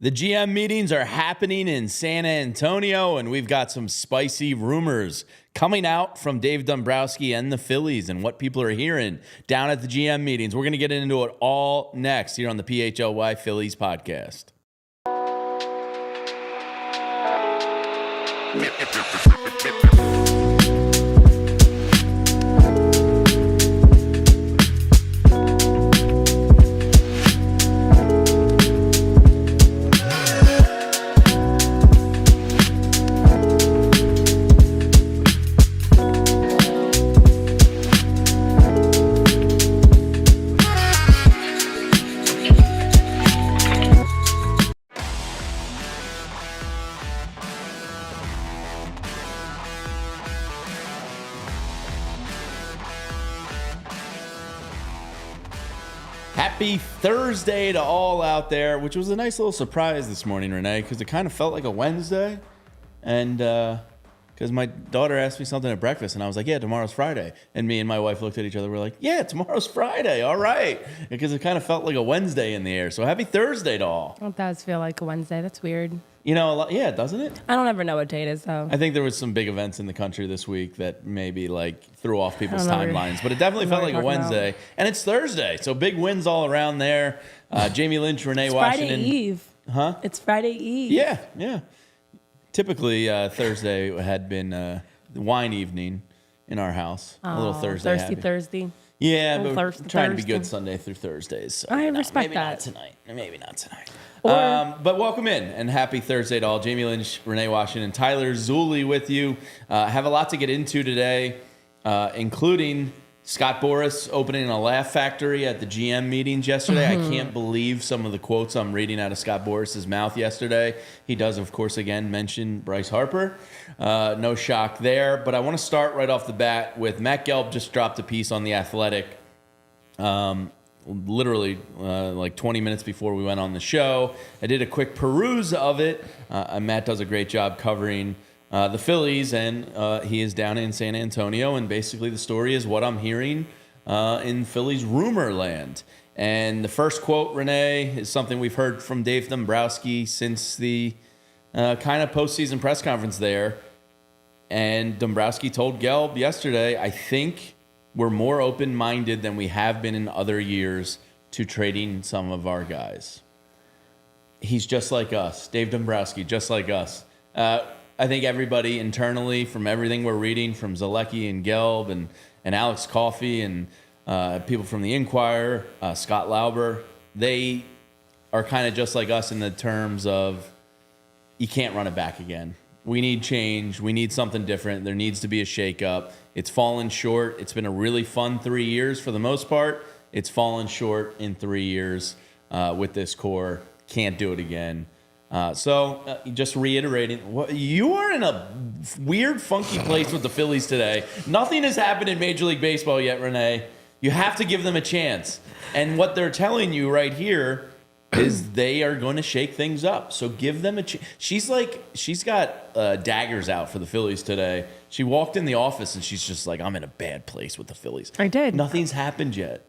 The GM meetings are happening in San Antonio, and we've got some spicy rumors coming out from Dave Dombrowski and the Phillies and what people are hearing down at the GM meetings. We're going to get into it all next here on the PHLY Phillies podcast. Happy Thursday to all out there, which was a nice little surprise this morning, Renee, because it kind of felt like a Wednesday. And because my daughter asked me something at breakfast, and I was like, yeah, tomorrow's Friday. And me and my wife looked at each other. We're like, yeah, tomorrow's Friday. All right. Because it kind of felt like a Wednesday in the air. So happy Thursday to all. It does feel like a Wednesday. That's weird. You know, yeah, doesn't it? I don't ever know what day it is, though. I think there was some big events in the country this week that maybe like threw off people's timelines, but it definitely felt like a Wednesday. And it's Thursday, so big wins all around there. Jamie Lynch, Renee it's Washington. Friday Eve. Huh? It's Friday Eve. Yeah. Typically, Thursday had been the wine evening in our house. A little Thursday. Thursday. Yeah, but we're trying to be good Sunday through Thursdays. So, I respect maybe that. Maybe not tonight. But welcome in, and happy Thursday to all. Jamie Lynch, Renee Washington, Tyler Zulli with you. Have a lot to get into today, including Scott Boras opening a laugh factory at the GM meetings yesterday. I can't believe some of the quotes I'm reading out of Scott Boras' mouth yesterday. He does, of course, again, mention Bryce Harper. No shock there. But I want to start right off the bat with Matt Gelb just dropped a piece on The Athletic. Literally like 20 minutes before we went on the show. I did a quick peruse of it. Matt does a great job covering the Phillies, and he is down in San Antonio, and basically the story is what I'm hearing in Phillies rumor land. And the first quote, Renee, is something we've heard from Dave Dombrowski since the kind of postseason press conference there. And Dombrowski told Gelb yesterday, I think we're more open-minded than we have been in other years to trading some of our guys. He's just like us. Dave Dombrowski, just like us. I think everybody internally, from everything we're reading, from Zielecki and Gelb and Alex Coffey and people from the Inquirer, Scott Lauber, they are kind of just like us in the terms of you can't run it back again. We need change. We need something different. There needs to be a shakeup. It's fallen short. It's been a really fun 3 years for the most part. It's fallen short in 3 years with this core. Can't do it again. So just reiterating, you are in a weird, funky place with the Phillies today. Nothing has happened in Major League Baseball yet, Renee. You have to give them a chance. And what they're telling you right here is they are going to shake things up. So give them a chance. She's got daggers out for the Phillies today. She walked in the office and she's just like, I'm in a bad place with the Phillies. I did. Nothing's happened yet.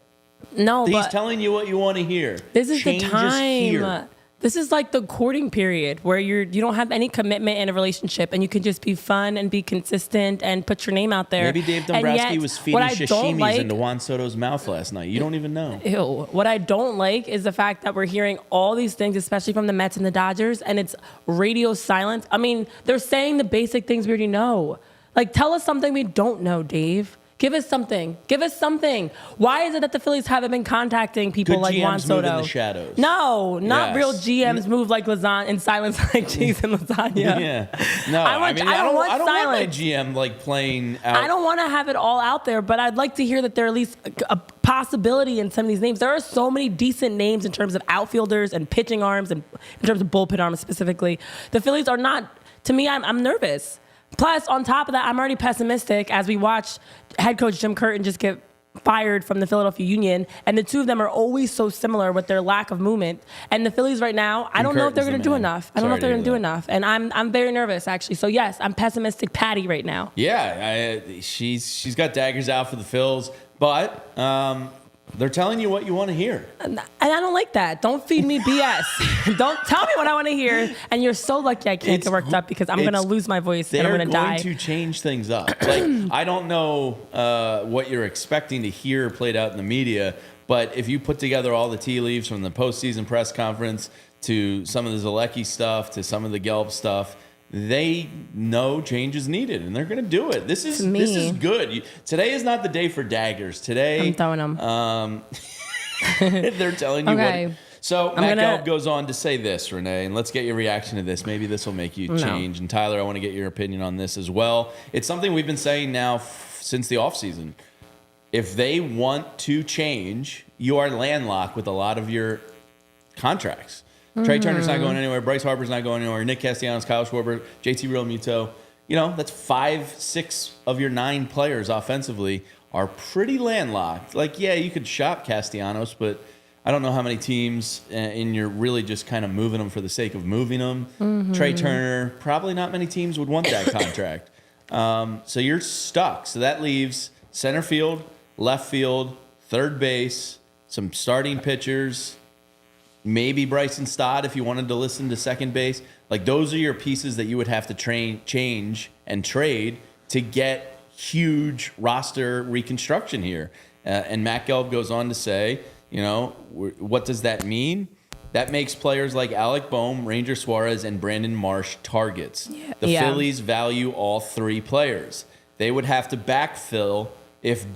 No, He's telling you what you want to hear. This is Change the time. Is here. This is like the courting period where you don't have any commitment in a relationship, and you can just be fun and be consistent and put your name out there. Maybe Dave Dombrowski was feeding sashimis into Juan Soto's mouth last night. You don't even know. Ew. What I don't like is the fact that we're hearing all these things, especially from the Mets and the Dodgers, and it's radio silence. I mean, they're saying the basic things we already know. Like, tell us something we don't know, Dave. Give us something. Give us something. Why is it that the Phillies haven't been contacting people Good like GMs Juan Soto? move in the shadows. No, not real GMs move like lasagna in silence, like cheese and lasagna. Yeah, no. I don't want my GM like playing out. I don't want to have it all out there, but I'd like to hear that there at least a possibility in some of these names. There are so many decent names in terms of outfielders and pitching arms, and in terms of bullpen arms specifically. The Phillies are not. To me, I'm nervous. Plus, on top of that, I'm already pessimistic as we watch head coach Jim Curtin just get fired from the Philadelphia Union, and the two of them are always so similar with their lack of movement. And the Phillies right now, I don't know if they're going to do enough. I don't know if they're going to do enough, and I'm very nervous actually. So yes, I'm pessimistic Patty right now. Yeah, she's got daggers out for the Phils, but They're telling you what you want to hear. And I don't like that. Don't feed me BS. Don't tell me what I want to hear. And you're so lucky I can't get worked up because I'm going to lose my voice and I'm going to die. They're going to change things up. Like, I don't know what you're expecting to hear played out in the media, but if you put together all the tea leaves from the postseason press conference to some of the Zielecki stuff to some of the Gelb stuff, they know change is needed, and they're going to do it. This is good. Today is not the day for daggers. Today, I'm throwing them. They're telling you okay. what. So Matt Gelb goes on to say this, Renee, and let's get your reaction to this. Maybe this will make you change. And Tyler, I want to get your opinion on this as well. It's something we've been saying now since the offseason. If they want to change, you are landlocked with a lot of your contracts. Trey Turner's not going anywhere. Bryce Harper's not going anywhere. Nick Castellanos, Kyle Schwarber, JT Realmuto. You know, that's 5-6 of your 9 players offensively are pretty landlocked. Like, yeah, you could shop Castellanos, but I don't know how many teams, and you're really just kind of moving them for the sake of moving them. Trey Turner, probably not many teams would want that contract. So you're stuck. So that leaves center field, left field, third base, some starting pitchers, maybe Bryson Stott if you wanted to listen to second base. Like, those are your pieces that you would have to change and trade to get huge roster reconstruction here. And Matt Gelb goes on to say, you know, what does that mean? That makes players like Alec Bohm, Ranger Suarez, and Brandon Marsh targets. The Phillies value all 3 players. They would have to backfill if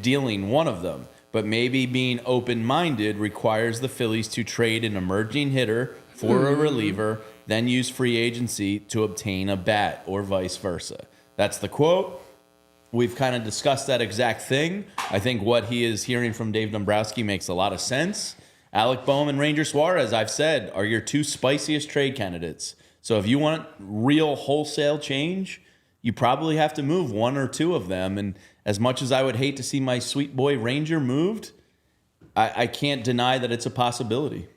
dealing one of them. But maybe being open-minded requires the Phillies to trade an emerging hitter for a reliever, then use free agency to obtain a bat, or vice versa. That's the quote. We've kind of discussed that exact thing. I think what he is hearing from Dave Dombrowski makes a lot of sense. Alec Bohm and Ranger Suarez, I've said, are your 2 spiciest trade candidates. So if you want real wholesale change, you probably have to move 1 or 2 of them. And as much as I would hate to see my sweet boy Ranger moved, I can't deny that it's a possibility.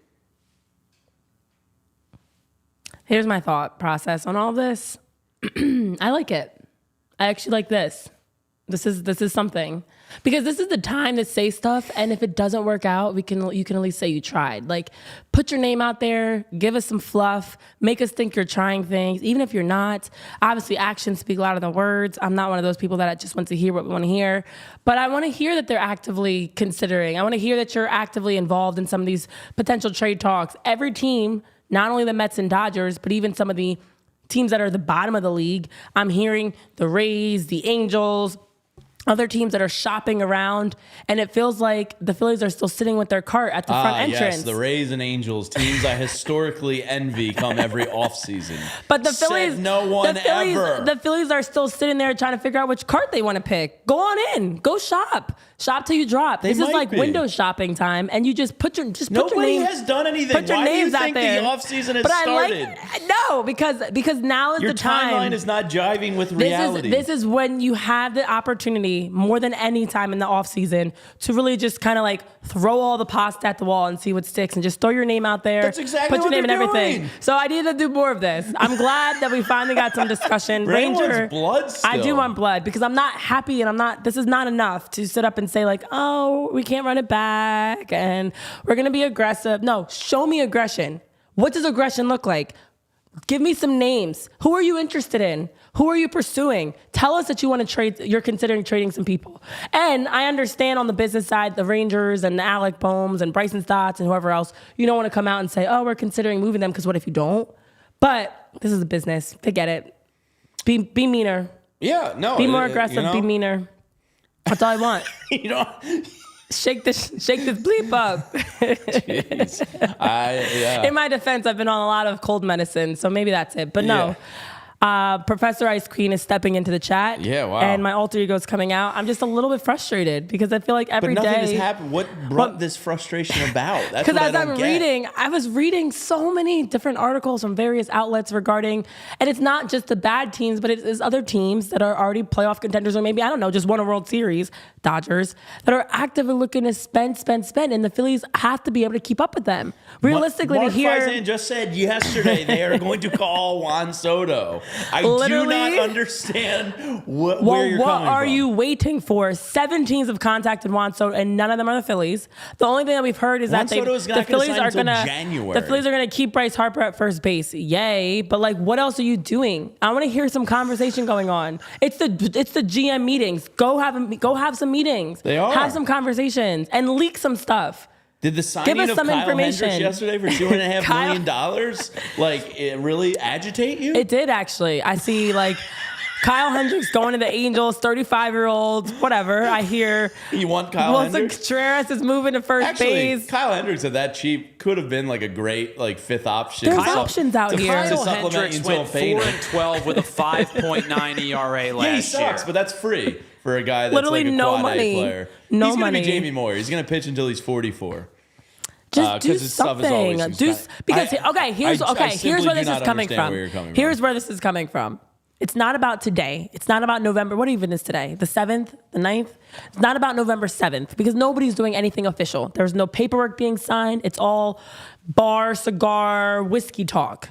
Here's my thought process on all this. I like it. I actually like this. This is something, because this is the time to say stuff, and if it doesn't work out, you can at least say you tried. Like, put your name out there, give us some fluff, make us think you're trying things, even if you're not. Obviously, actions speak louder than words. I'm not one of those people that just wants to hear what we want to hear, but I want to hear that they're actively considering. I want to hear that you're actively involved in some of these potential trade talks. Every team, not only the Mets and Dodgers, but even some of the teams that are at the bottom of the league, I'm hearing the Rays, the Angels, other teams that are shopping around, and it feels like the Phillies are still sitting with their cart at the front entrance. Yes, the Rays and Angels, teams I historically envy come every offseason. But the Phillies, said no one ever. The Phillies are still sitting there trying to figure out which cart they want to pick. Go on in, go shop till you drop. This is like window shopping time, and you just put your name. Nobody has done anything. Put your names out there. The offseason has started? No, because now is the time. Your timeline is not jiving with reality. This is when you have the opportunity, more than any time in the offseason, to really just kind of like throw all the pasta at the wall and see what sticks, and just throw your name out there. That's exactly put your what name in they're everything. doing. So I need to do more of this. I'm glad that we finally got some discussion. Ray Ranger wants blood still. I do want blood, because I'm not happy, and this is not enough to sit up and say like, oh, we can't run it back and we're going to be aggressive. No, show me aggression. What does aggression look like? Give me some names. Who are you interested in? Who are you pursuing? Tell us that you want to trade. You're considering trading some people. And I understand on the business side, the Rangers and the Alec Bohms and Bryson Stotts and whoever else, you don't want to come out and say, oh, we're considering moving them, because what if you don't? But this is a business. Forget it. Be meaner. Yeah, no. Be more aggressive. Be meaner. That's all I want. You know, shake this bleep up. In my defense, I've been on a lot of cold medicine, so maybe that's it. But no. Professor Ice Queen is stepping into the chat. Yeah, wow. And my alter ego is coming out. I'm just a little bit frustrated, because I feel like every day. But nothing has happened. What brought this frustration about? That's what I was reading so many different articles from various outlets regarding, and it's not just the bad teams, but it is other teams that are already playoff contenders, or maybe, I don't know, just won a World Series, Dodgers, that are actively looking to spend, and the Phillies have to be able to keep up with them. Realistically, Mark to hear Faison just said yesterday they are going to call Juan Soto. I do not understand where you're coming from. What are you waiting for? 7 teams have contacted Juan Soto, and none of them are the Phillies. The only thing that we've heard is Juan that Soto is the Phillies are going to January. The Phillies are going to keep Bryce Harper at first base. Yay! But like, what else are you doing? I want to hear some conversation going on. It's the GM meetings. Go have some meetings. They are. Have some conversations and leak some stuff. Did the signing of Kyle Hendricks yesterday for $2.5 million like it really agitate you? It did actually. I see like Kyle Hendricks going to the Angels, 35-year-old, whatever. I hear you want Kyle Hendricks? Contreras is moving to first base. Kyle Hendricks at that cheap could have been like a great like 5th option. There's options out here. Kyle Hendricks went 4-12 with a 5.9 ERA last year. He sucks, but that's free for a guy that's literally like a no quad money. A player. No He's money. He's going to be Jamie Moore. He's going to pitch until he's 44. Just do something. Here's where this is coming from. Here's where this is coming from. It's not about today. It's not about November. What even is today? The 7th? The 9th? It's not about November 7th because nobody's doing anything official. There's no paperwork being signed. It's all bar, cigar, whiskey talk.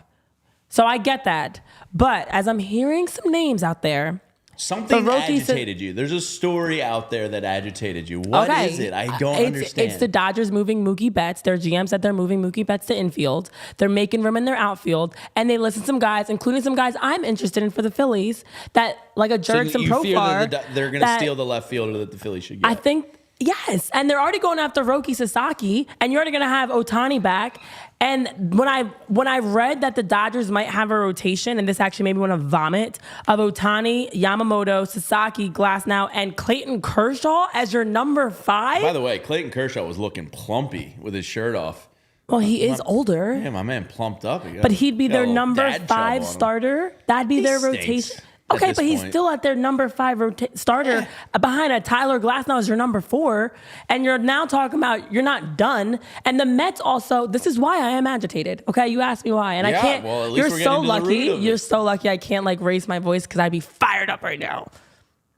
So I get that. But as I'm hearing some names out there, something agitated you. There's a story out there that agitated you. What is it? I don't understand. It's the Dodgers moving Mookie Betts. Their GM said they're moving Mookie Betts to infield. They're making room in their outfield. And they listen to some guys, including some guys I'm interested in for the Phillies, that like a Jurickson Profar. Fear that they're going to steal the left fielder that the Phillies should get. I think, yes. And they're already going after Roki Sasaki, and you're already going to have Ohtani back. And when I read that the Dodgers might have a rotation, and this actually made me want to vomit, of Ohtani, Yamamoto, Sasaki, Glasnow, and Clayton Kershaw as your number 5. By the way, Clayton Kershaw was looking plumpy with his shirt off. Well, he is older. Yeah, my man plumped up. But he'd be their number 5 starter. That'd be their rotation. Okay, but he's still at their number 5 starter behind a Tyler Glasnow as your number 4. And you're now talking about you're not done. And the Mets also, this is why I am agitated. Okay, you asked me why. And I can't, well, at least you're we're so getting to the root lucky. of it. You're so lucky I can't like raise my voice because I'd be fired up right now.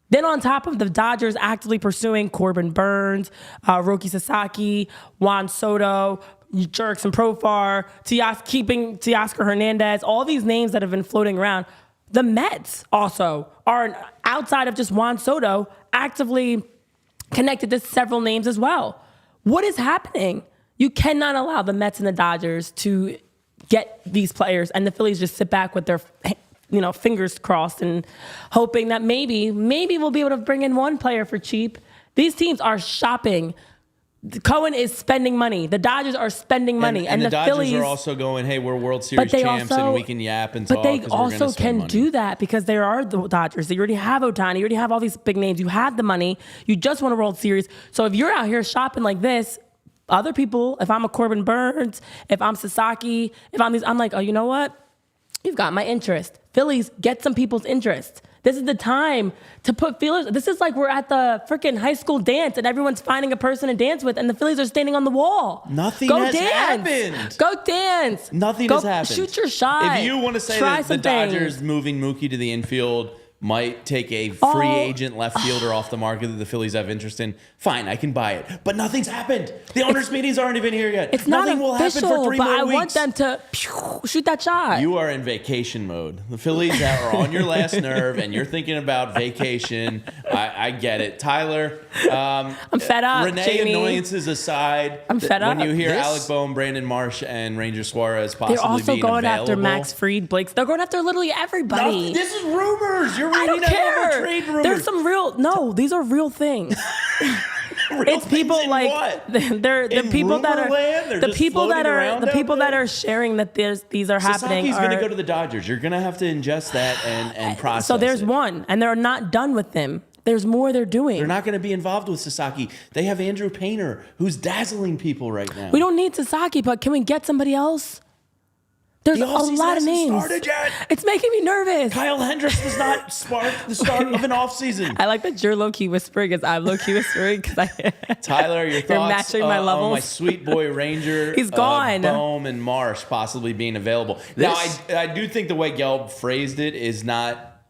Then on top of the Dodgers actively pursuing Corbin Burnes, Roki Sasaki, Juan Soto, Jurickson Profar, keeping Teoscar Hernandez, all these names that have been floating around, the Mets also are, outside of just Juan Soto, actively connected to several names as well. What is happening? You cannot allow the Mets and the Dodgers to get these players and the Phillies just sit back with their fingers crossed and hoping that maybe we'll be able to bring in one player for cheap. These teams are shopping. Cohen is spending money. The Dodgers are spending money. And the Dodgers Phillies are also going, hey, we're World Series champs and we can yap and talk. But they also can do that because there are the Dodgers. You already have Ohtani. You already have all these big names. You have the money. You just won a World Series. So if you're out here shopping like this, other people, if I'm a Corbin Burnes, if I'm Sasaki, I'm like, oh, you know what? You've got my interest. Phillies, get some people's interest. This is the time to put feelers. This is like we're at the freaking high school dance and everyone's finding a person to dance with and the Phillies are standing on the wall. Nothing Go has dance. happened. Go dance. Nothing has happened. Shoot your shot. If you want to say Try that the Dodgers moving Mookie to the infield might take a free agent left fielder off the market that the Phillies have interest in, fine, I can buy it. But nothing's happened. The owners' meetings aren't even here yet. It's Nothing not will happen official, for 3 but more I weeks. want them to shoot that shot. You are in vacation mode. The Phillies are on your last nerve, and you're thinking about vacation. I get it. Tyler, I'm fed up, Renee Jamie. annoyances aside, I'm fed up. when you hear Alec Boehm, Brandon Marsh, and Ranger Suarez possibly They're also being going available. after Max Fried, Blake. They're going after literally everybody. No, this is rumors. You're I reading don't care. trade rumors. There's some these are real things. It's people like they're the people that are the people that are sharing that these are happening. Sasaki's going to go to the Dodgers. You're going to have to ingest that and process. So there's it. one, and they're not done with them. There's more they're doing. They're not going to be involved with Sasaki. They have Andrew Painter, who's dazzling people right now. We don't need Sasaki, but can we get somebody else? There's a lot of names. It's making me nervous. Kyle Hendricks does not spark the start of an offseason. I like that you're low-key whispering as I'm low-key whispering. Tyler, your thoughts matching my levels. on my sweet boy Ranger, He's gone. Boehm and Marsh possibly being available. Now, I do think the way Gelb phrased it is not,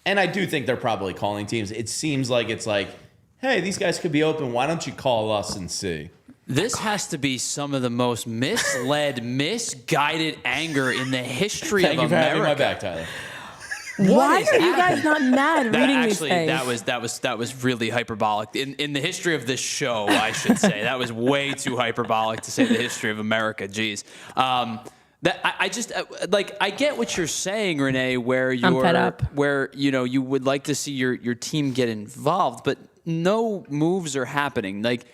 and I do think they're probably calling teams. It seems like it's like, hey, these guys could be open. Why don't you call us and see? This has to be some of the most misled, misguided anger in the history Thank of you for America. having my back, Tyler. Why is are you happening? guys not mad reading these things? That was really hyperbolic. In the history of this show, I should say. That was way too hyperbolic to say the history of America. Jeez. I get what you're saying, Renee, where I'm fed up. where you would like to see your team get involved, but no moves are happening. Like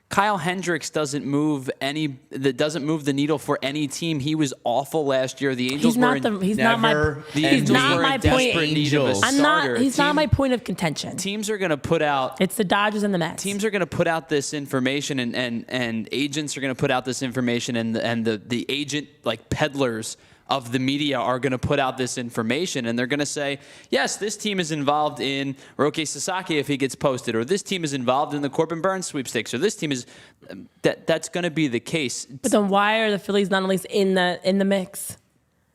Kyle Hendricks doesn't move the needle for any team. He was awful last year. The Angels He's not my desperate need of a starter. He's not my point of contention. Teams are going to put out. It's the Dodgers and the Mets. Teams are going to put out this information, and agents are going to put out this information, and the agent peddlers of the media are going to put out this information, and they're going to say, yes, this team is involved in Roki Sasaki if he gets posted, or this team is involved in the Corbin Burnes sweepstakes, or this team is that's going to be the case. But then why are the Phillies not at least in the mix?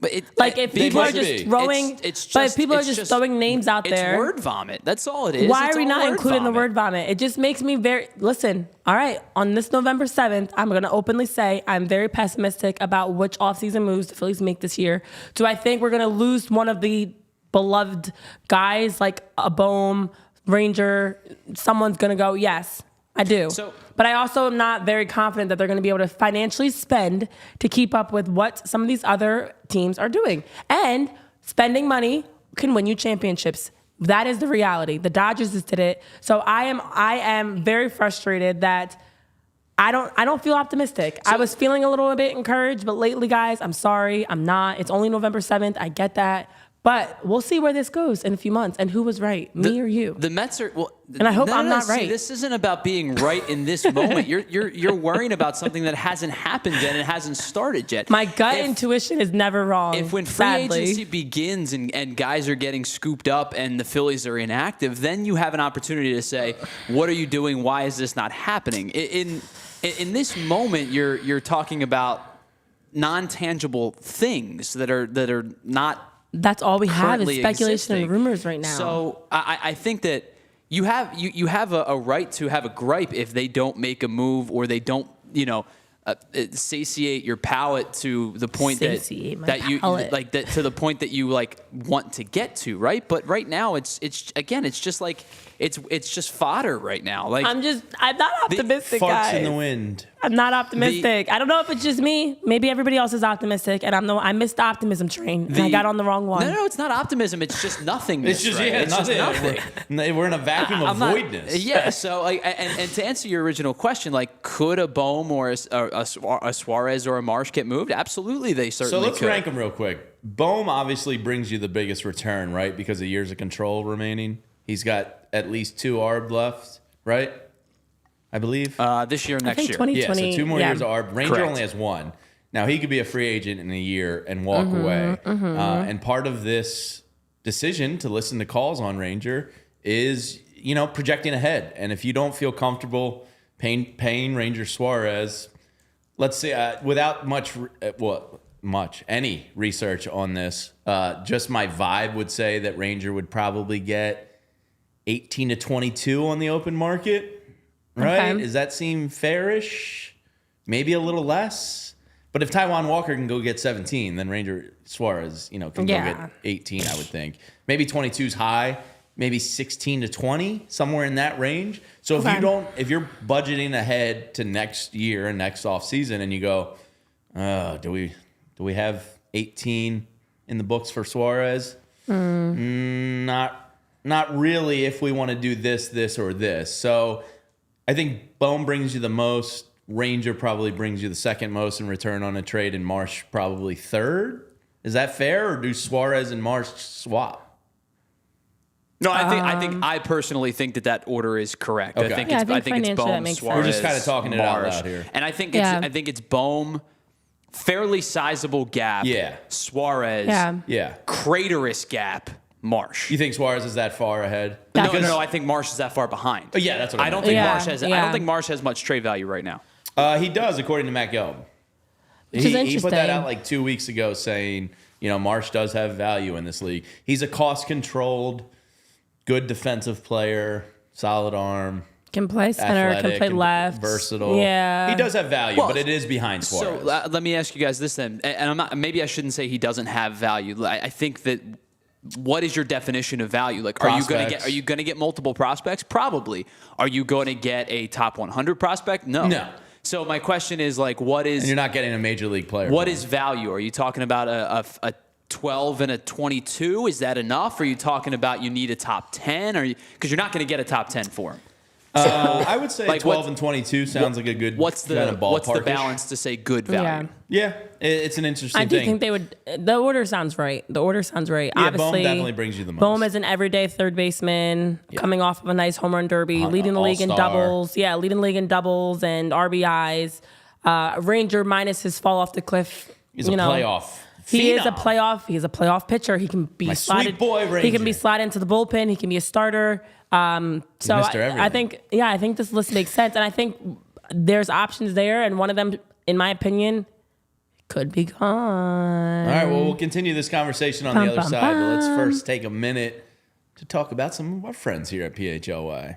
But if people are just throwing, throwing names out there, it's word vomit. That's all it is. Why It's are we all not word including vomit. the word vomit? It just makes me listen. All right, on this November 7th, I'm going to openly say I'm very pessimistic about which offseason moves the Phillies make this year. Do I think we're going to lose one of the beloved guys like a Bohm, Ranger? Someone's going to go. Yes, I do. But I also am not very confident that they're going to be able to financially spend to keep up with what some of these other teams are doing. And spending money can win you championships. That is the reality. The Dodgers just did it. So I am very frustrated that I don't feel optimistic. I was feeling a little bit encouraged, but lately, guys, I'm sorry, I'm not. It's only November 7th. I get that. But we'll see where this goes in a few months. And who was right, me or you? The Mets are and I hope I'm not right. See, this isn't about being right in this moment. You're worrying about something that hasn't happened yet and it hasn't started yet. My gut intuition is never wrong. If when free agency begins and guys are getting scooped up and the Phillies are inactive, then you have an opportunity to say, what are you doing? Why is this not happening? In this moment, you're talking about non-tangible things that are not. That's all we have is speculation existing. and rumors right now. So I think that you have a right to have a gripe if they don't make a move or they don't satiate your palate to the point that you like that to the point that you want to get to, right? But right now it's just like it's just fodder right now. Like I'm not optimistic, farts guys. in the wind. I'm not optimistic. I don't know if it's just me. Maybe everybody else is optimistic, and I missed the optimism train. And I got on the wrong one. No, it's not optimism. It's just nothingness. It's just right? it's just nothing. We're in a vacuum of voidness. Yeah. So and to answer your original question, could a Bohm or a Suarez or a Marsh get moved? Absolutely, they certainly So let's could. rank them real quick. Bohm obviously brings you the biggest return, right? Because of years of control remaining. He's got at least 2 ARB left, right? I believe. This year, next year. 2020. Yeah, so 2 more years of ARB. Ranger Correct. only has 1. Now, he could be a free agent in a year and walk away. And part of this decision to listen to calls on Ranger is, projecting ahead. And if you don't feel comfortable paying Ranger Suarez, let's say without any research on this, just my vibe would say that Ranger would probably get 18 to 22 on the open market. Right? Okay. Does that seem fairish? Maybe a little less. But if Taijuan Walker can go get 17, then Ranger Suarez, can go get 18, I would think. Maybe 22's high. Maybe 16 to 20, somewhere in that range. So if you're budgeting ahead to next year and next off season, and you go, do we have 18 in the books for Suarez? Not really. If we want to do this, or this. So I think Bohm brings you the most. Ranger probably brings you the second most in return on a trade, and Marsh probably third. Is that fair, or do Suarez and Marsh swap? No, I personally think that order is correct. Okay. I think I think it's that Bohm, makes Suarez, We're just kind of talking it out Marsh. loud here. And I think it's Bohm, fairly sizable gap. Yeah. Suarez. Yeah. Craterous gap. Marsh. You think Suarez is that far ahead? No, I think Marsh is that far behind. Oh, yeah, that's what I don't meant. think Yeah, Marsh has. I yeah. don't think Marsh has much trade value right now. He does, according to Matt Gelb. Which is He put interesting. that out 2 weeks ago, saying Marsh does have value in this league. He's a cost-controlled, good defensive player, solid arm. Can play center, athletic, can play left. versatile. Yeah. He does have value, but it is behind Suarez. So let me ask you guys this then, and I'm not. Maybe I shouldn't say he doesn't have value. I think that. What is your definition of value? Like, are you going to get multiple prospects? Probably. Are you going to get a top 100 prospect? No. So my question is, like, what is? And you're not getting a major league player. What is value? Are you talking about a 12 and a 22? Is that enough? Are you talking about you need a top 10? Because you're not going to get a top 10 for him. I would say 12 and 22 sounds like a good what's the kind of ballpark. What's the balance to say good value? Yeah, it's an interesting thing. I do think they would. The order sounds right. Yeah, Obviously, Bohm definitely brings you the most. Bohm is an everyday third baseman coming off of a nice home run derby, leading the league in all-star. doubles. Yeah, leading the league in doubles and RBIs. Ranger minus his fall off the cliff. He's a playoff. He is a phenom. playoff. He's a playoff pitcher. He can be My slotted. sweet boy, He can Ranger. be slotted into the bullpen. He can be a starter. So Mr. Everything. I think this list makes sense, and I think there's options there, and one of them, in my opinion, could be gone. All right, well, we'll continue this conversation on the other side, but let's first take a minute to talk about some of our friends here at PHLY.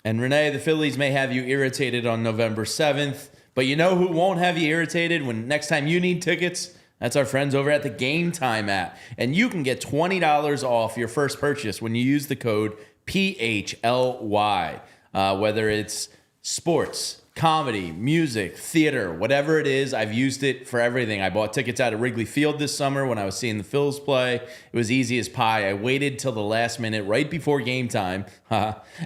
And Renee, the Phillies may have you irritated on November 7th, but you know who won't have you irritated when next time you need tickets? That's our friends over at the Game Time app. And you can get $20 off your first purchase when you use the code PHLY. Whether it's sports, comedy, music, theater, whatever it is, I've used it for everything. I bought tickets out at Wrigley Field this summer when I was seeing the Phils play. It was easy as pie. I waited till the last minute, right before game time,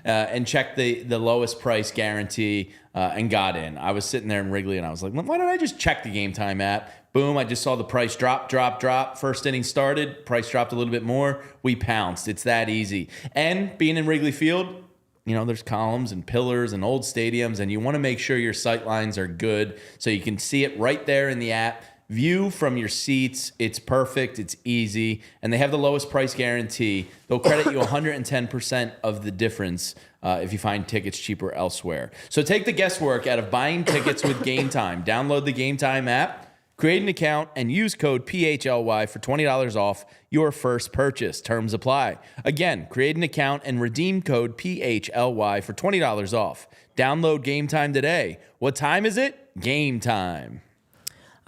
and checked the lowest price guarantee and got in. I was sitting there in Wrigley and I was like, why don't I just check the Game Time app? Boom, I just saw the price drop. First inning started, price dropped a little bit more. We pounced. It's that easy. And being in Wrigley Field, you know, there's columns and pillars and old stadiums, and you want to make sure your sight lines are good so you can see it right there in the app. View from your seats. It's perfect. It's easy. And they have the lowest price guarantee. They'll credit you 110% of the difference if you find tickets cheaper elsewhere. So take the guesswork out of buying tickets with Game Time. Download the Game Time app. Create an account and use code PHLY for $20 off your first purchase. Terms apply. Again, create an account and redeem code PHLY for $20 off. Download Game Time today. What time is it? Game time.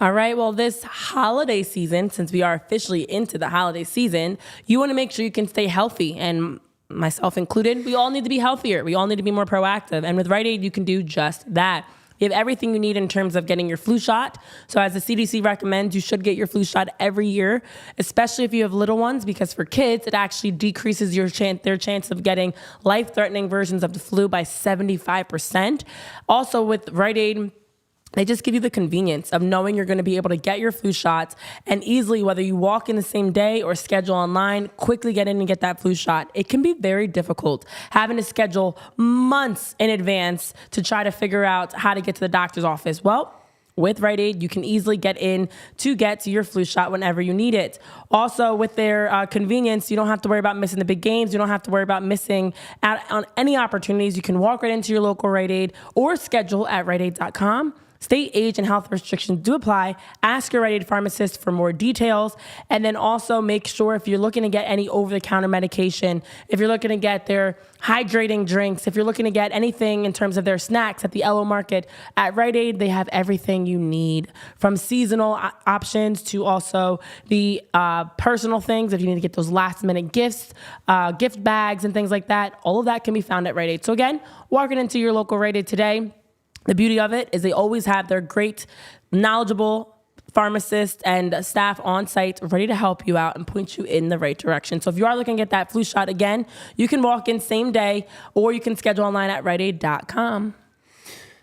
All right, well, this holiday season, since we are officially into the holiday season, you want to make sure you can stay healthy, and myself included, we all need to be healthier. We all need to be more proactive, and with Rite Aid, you can do just that. You have everything you need in terms of getting your flu shot. So as the CDC recommends, you should get your flu shot every year, especially if you have little ones, because for kids, it actually decreases their chance of getting life-threatening versions of the flu by 75%. Also with Rite Aid, they just give you the convenience of knowing you're going to be able to get your flu shots and easily, whether you walk in the same day or schedule online, quickly get in and get that flu shot. It can be very difficult having to schedule months in advance to try to figure out how to get to the doctor's office. Well, with Rite Aid, you can easily get in to get to your flu shot whenever you need it. Also, with their convenience, you don't have to worry about missing the big games. You don't have to worry about missing out on any opportunities. You can walk right into your local Rite Aid or schedule at riteaid.com. State, age, and health restrictions do apply. Ask your Rite Aid pharmacist for more details. And then also make sure if you're looking to get any over-the-counter medication, if you're looking to get their hydrating drinks, if you're looking to get anything in terms of their snacks at the LO Market, at Rite Aid, they have everything you need, from seasonal options to also the personal things. If you need to get those last-minute gifts, gift bags, and things like that, all of that can be found at Rite Aid. So again, walking into your local Rite Aid today. The beauty of it is they always have their great, knowledgeable pharmacists and staff on site ready to help you out and point you in the right direction. So if you are looking to get that flu shot again, you can walk in same day or you can schedule online at riteaid.com.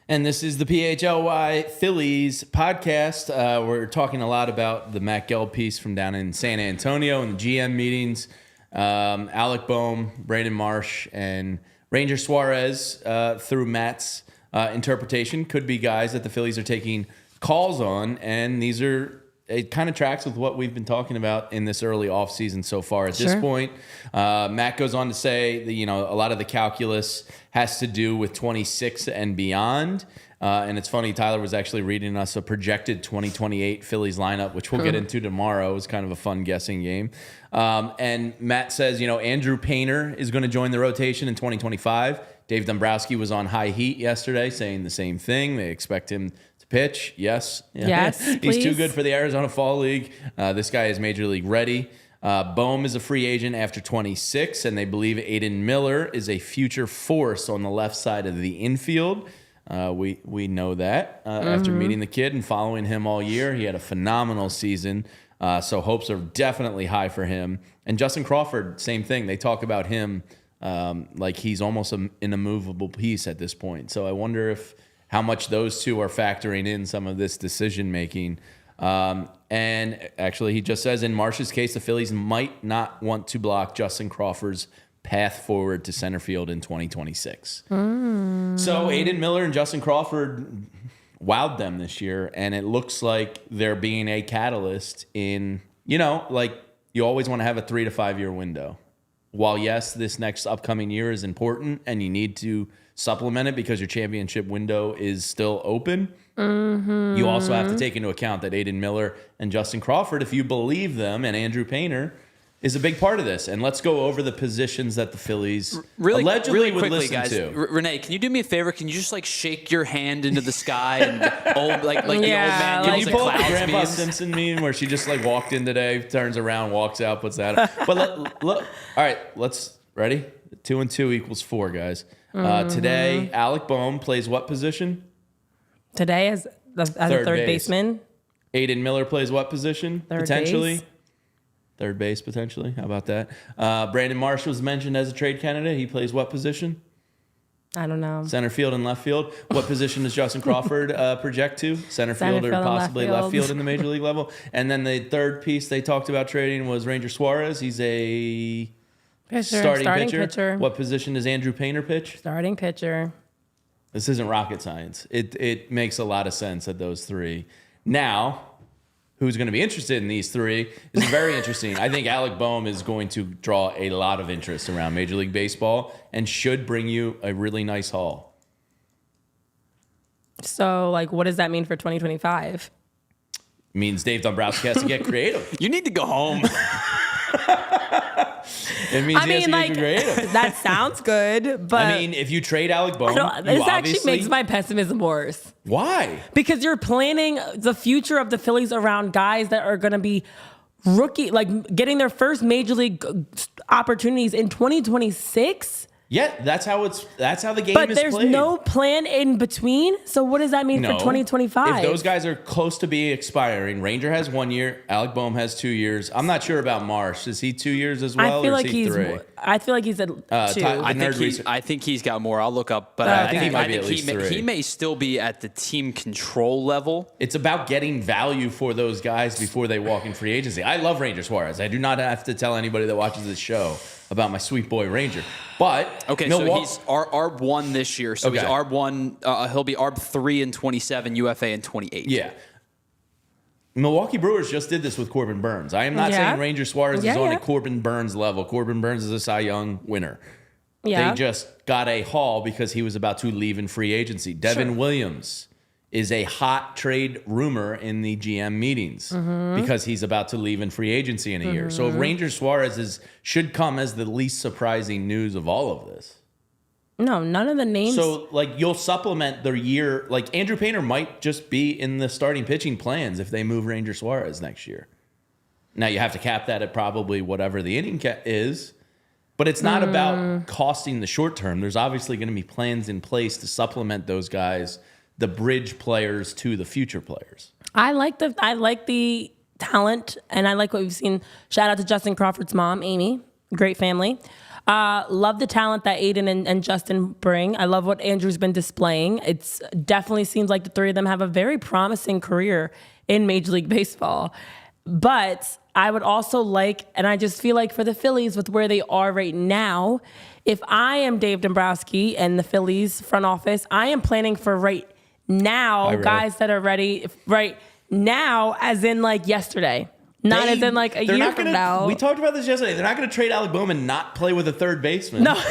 And this is the PHLY Phillies podcast. We're talking a lot about the Matt Gelb piece from down in San Antonio and the GM meetings. Alec Bohm, Brandon Marsh, and Ranger Suarez through Matt's interpretation could be guys that the Phillies are taking calls on, and it kind of tracks with what we've been talking about in this early offseason so far at this point. Matt goes on to say that, a lot of the calculus has to do with 26 and beyond. And it's funny, Tyler was actually reading us a projected 2028 Phillies lineup, which we'll get into tomorrow. It was kind of a fun guessing game. And Matt says, Andrew Painter is going to join the rotation in 2025. Dave Dombrowski was on High Heat yesterday saying the same thing. They expect him to pitch. Yes. Yes, He's please. too good for the Arizona Fall League. This guy is Major League ready. Bohm is a free agent after 26, and they believe Aiden Miller is a future force on the left side of the infield. We know that after meeting the kid and following him all year. He had a phenomenal season, so hopes are definitely high for him. And Justin Crawford, same thing. They talk about him like he's almost an immovable piece at this point. So I wonder how much those two are factoring in some of this decision making. And actually, he just says in Marsh's case, the Phillies might not want to block Justin Crawford's path forward to center field in 2026. So Aiden Miller and Justin Crawford wowed them this year, and it looks like they're being a catalyst in, like you always want to have a 3 to 5 year window. While yes, this next upcoming year is important and you need to supplement it because your championship window is still open, you also have to take into account that Aiden Miller and Justin Crawford, if you believe them, and Andrew Painter, is a big part of this. And let's go over the positions that the Phillies allegedly really would quickly, listen guys. to. Renee, can you do me a favor? Can you just shake your hand into the sky and the old man Yeah, yells Can you at pull up the clouds Grandpa memes? Simpson meme where she just walked in today, turns around, walks out, puts that up? But look, all right, ready? 2 and 2 equals 4, guys. Today, Alec Bohm plays what position? Today as a third baseman. Aiden Miller plays what position? Third potentially? base. Third base, potentially. How about that? Brandon Marsh was mentioned as a trade candidate. He plays what position? I don't know. Center field and left field. What position does Justin Crawford project to? Center field or field and possibly left left field. field in the major league level. And then the third piece they talked about trading was Ranger Suarez. He's a starting pitcher. What position does Andrew Painter pitch? Starting pitcher. This isn't rocket science. It makes a lot of sense at those three. Now, who's going to be interested in these three is very interesting. I think Alec Bohm is going to draw a lot of interest around Major League Baseball and should bring you a really nice haul. So, what does that mean for 2025? Means Dave Dombrowski has to get creative. You need to go home. It means he has to get creative. That sounds good, but if you trade Alec Bohm, this actually makes my pessimism worse. Why? Because you're planning the future of the Phillies around guys that are going to be rookie, getting their first major league opportunities in 2026. Yeah, that's how the game But is there's played. no plan in between. So what does that mean for 2025? If those guys are close to being expiring, Ranger has 1 year, Alec Bohm has 2 years. I'm not sure about Marsh. Is he 2 years as well? I feel or like is he he's. 3? I feel like he's at 2. I think he's got more. I'll look up, but I think he might be at least 3. He may still be at the team control level. It's about getting value for those guys before they walk in free agency. I love Ranger Suarez. I do not have to tell anybody that watches this show about my sweet boy Ranger. But so he's ARB1 this year. So he's ARB1. He'll be ARB3 in 27, UFA in 28. Yeah. Milwaukee Brewers just did this with Corbin Burnes. I am not saying Ranger Suarez is on a Corbin Burnes level. Corbin Burnes is a Cy Young winner. Yeah. They just got a haul because he was about to leave in free agency. Devin Williams is a hot trade rumor in the GM meetings because he's about to leave in free agency in a year. So Ranger Suarez should come as the least surprising news of all of this. No, none of the names. So, you'll supplement their year. Andrew Painter might just be in the starting pitching plans if they move Ranger Suarez next year. Now, you have to cap that at probably whatever the inning cap is, but it's not about costing the short term. There's obviously going to be plans in place to supplement those guys, the bridge players to the future players. I like the talent, and I like what we've seen. Shout out to Justin Crawford's mom, Amy. Great family. Love the talent that Aiden and Justin bring. I love what Andrew's been displaying. It's definitely seems like the three of them have a very promising career in Major League Baseball. But I would also and I just feel like for the Phillies with where they are right now, if I am Dave Dombrowski and the Phillies front office, I am planning for right now guys that are ready right now, as in yesterday. Not as in like a year from now. We talked about this yesterday. They're not going to trade Alec Bohm and not play with a third baseman. No.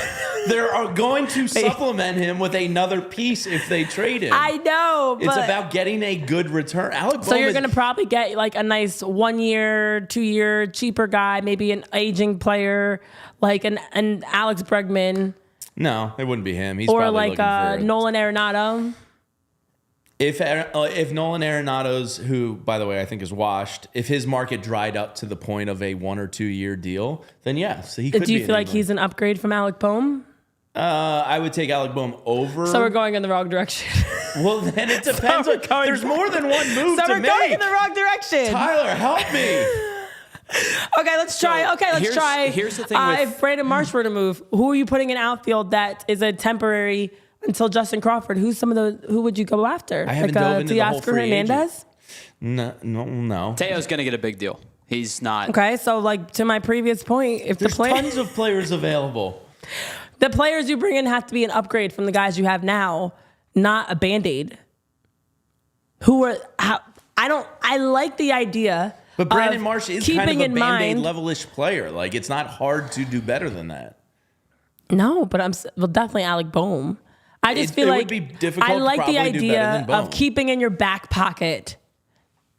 They are going to supplement him with another piece if they trade him. I know, but it's about getting a good return. Alec Bohm so you're going to probably get like a nice 1 year, 2 year, cheaper guy, maybe an aging player like an Alex Bregman. No, it wouldn't be him. He's or probably like looking for Nolan Arenado. If Nolan Arenado's, who, by the way, I think is washed, if his market dried up to the point of a 1 or 2 year deal, then yes, he could be. Do you feel like he's an upgrade from Alec Bohm? I would take Alec Bohm over. So we're going in the wrong direction. Well, then it depends. There's more than one move to make. So we're going in the wrong direction. Tyler, help me. Okay, let's try. Here's the thing if Brandon Marsh were to move, who are you putting in outfield that is a temporary until Justin Crawford? Who would you go after? I haven't dove into the whole free Hernandez? No. Teo's going to get a big deal. He's not. Okay, so like to my previous point, if there's tons of players available. The players you bring in have to be an upgrade from the guys you have now, not a Band-Aid. I like the idea. But Brandon Marsh is kind of a Band-Aid mind, level-ish player. Like, it's not hard to do better than that. No, but definitely Alec Bohm. I just feel like would be difficult I like to the idea of keeping in your back pocket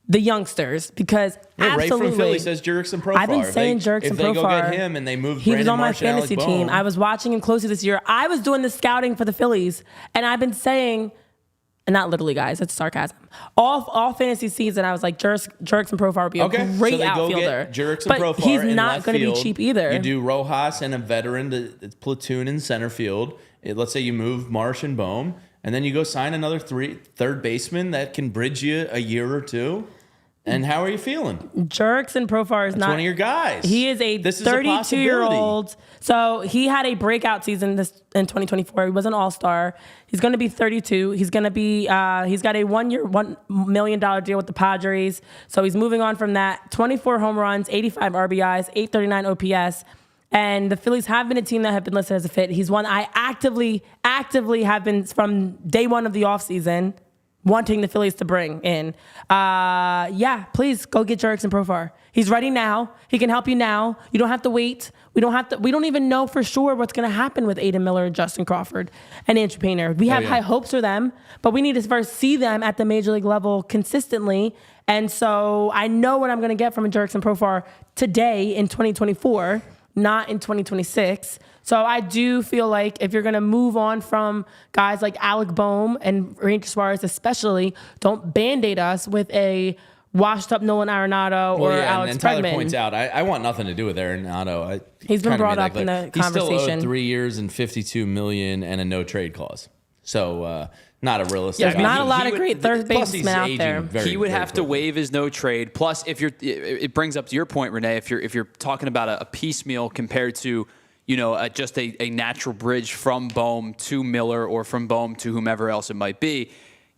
the youngsters because absolutely. Ray from Philly says Jurickson Profar. I've been saying Jurickson Profar. If they go get him and they move he Brandon was on my Marsh and fantasy Alec team. Bohm. I was watching him closely this year. I was doing the scouting for the Phillies, and I've been saying, and not literally, guys, that's sarcasm. All fantasy season, I was like, Jurickson Profar would be a great outfielder. Profar, but he's not going to be cheap either. You do Rojas and a veteran to platoon in center field. Let's say you move Marsh and Bohm, and then you go sign another third baseman that can bridge you a year or two. And how are you feeling? Jurickson Profar is not one of your guys. He is a 32-year-old. So he had a breakout season in 2024. He was an all-star. He's going to be 32. He's going to be. He's got a 1 year, $1 million deal with the Padres. So he's moving on from that. 24 home runs, 85 RBIs, 839 OPS. And the Phillies have been a team that have been listed as a fit. He's one I actively have been from day one of the offseason wanting the Phillies to bring in. Please go get Jurickson Profar. He's ready now. He can help you now. You don't have to wait. We don't even know for sure what's going to happen with Aiden Miller and Justin Crawford and Andrew Painter. We have high hopes for them, but we need to first see them at the major league level consistently. And so I know what I'm going to get from a Jurickson Profar today in 2024, not in 2026. So I do feel like if you're going to move on from guys like Alec Bohm and Ranger Suarez especially, don't Band-Aid us with a washed-up Nolan Arenado or Alex and Tyler Bregman. points out, I want nothing to do with Arenado. He's been brought up in the conversation. He's still owed 3 years and $52 million and a no-trade clause. So not a realistic. There's not a lot of great third basemen out there. He would have to waive his no trade. Plus, it brings up to your point, Renee, if you're talking about a piecemeal compared to just a natural bridge from Bohm to Miller or from Bohm to whomever else it might be.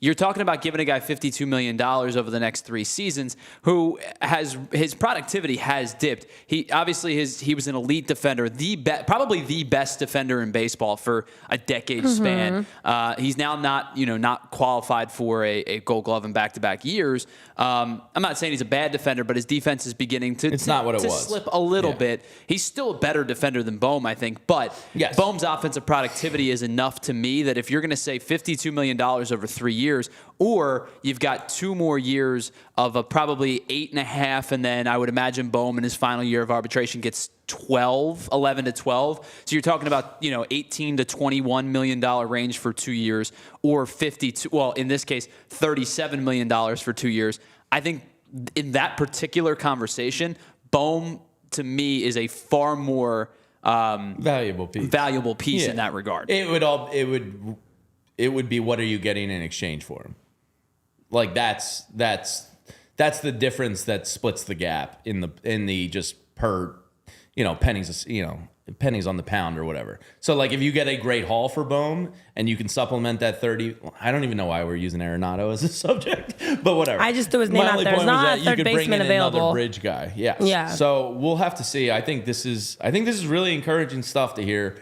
You're talking about giving a guy $52 million over the next 3 seasons who has his productivity has dipped. He was an elite defender, probably the best defender in baseball for a decade span. He's now not qualified for a Gold Glove in back-to-back years. I'm not saying he's a bad defender, but his defense is beginning to slip a little bit. He's still a better defender than Bohm, I think, but Bohm's offensive productivity is enough to me that if you're going to say $52 million over 3 years, or you've got 2 more years of a probably 8.5, and then I would imagine Bohm in his final year of arbitration gets 11 to 12. So you're talking about 18 to $21 million range for 2 years, or in this case, $37 million for 2 years. I think in that particular conversation, Bohm to me is a far more valuable piece in that regard. It would be, what are you getting in exchange for him? Like that's the difference that splits the gap in the just per pennies pennies on the pound or whatever. So like if you get a great haul for Bohm and you can supplement that 30, I don't even know why we're using Arenado as a subject, but whatever. I just threw his name out there. There's not a third baseman available. Another bridge guy. Yes. Yeah. So we'll have to see. I think this is really encouraging stuff to hear.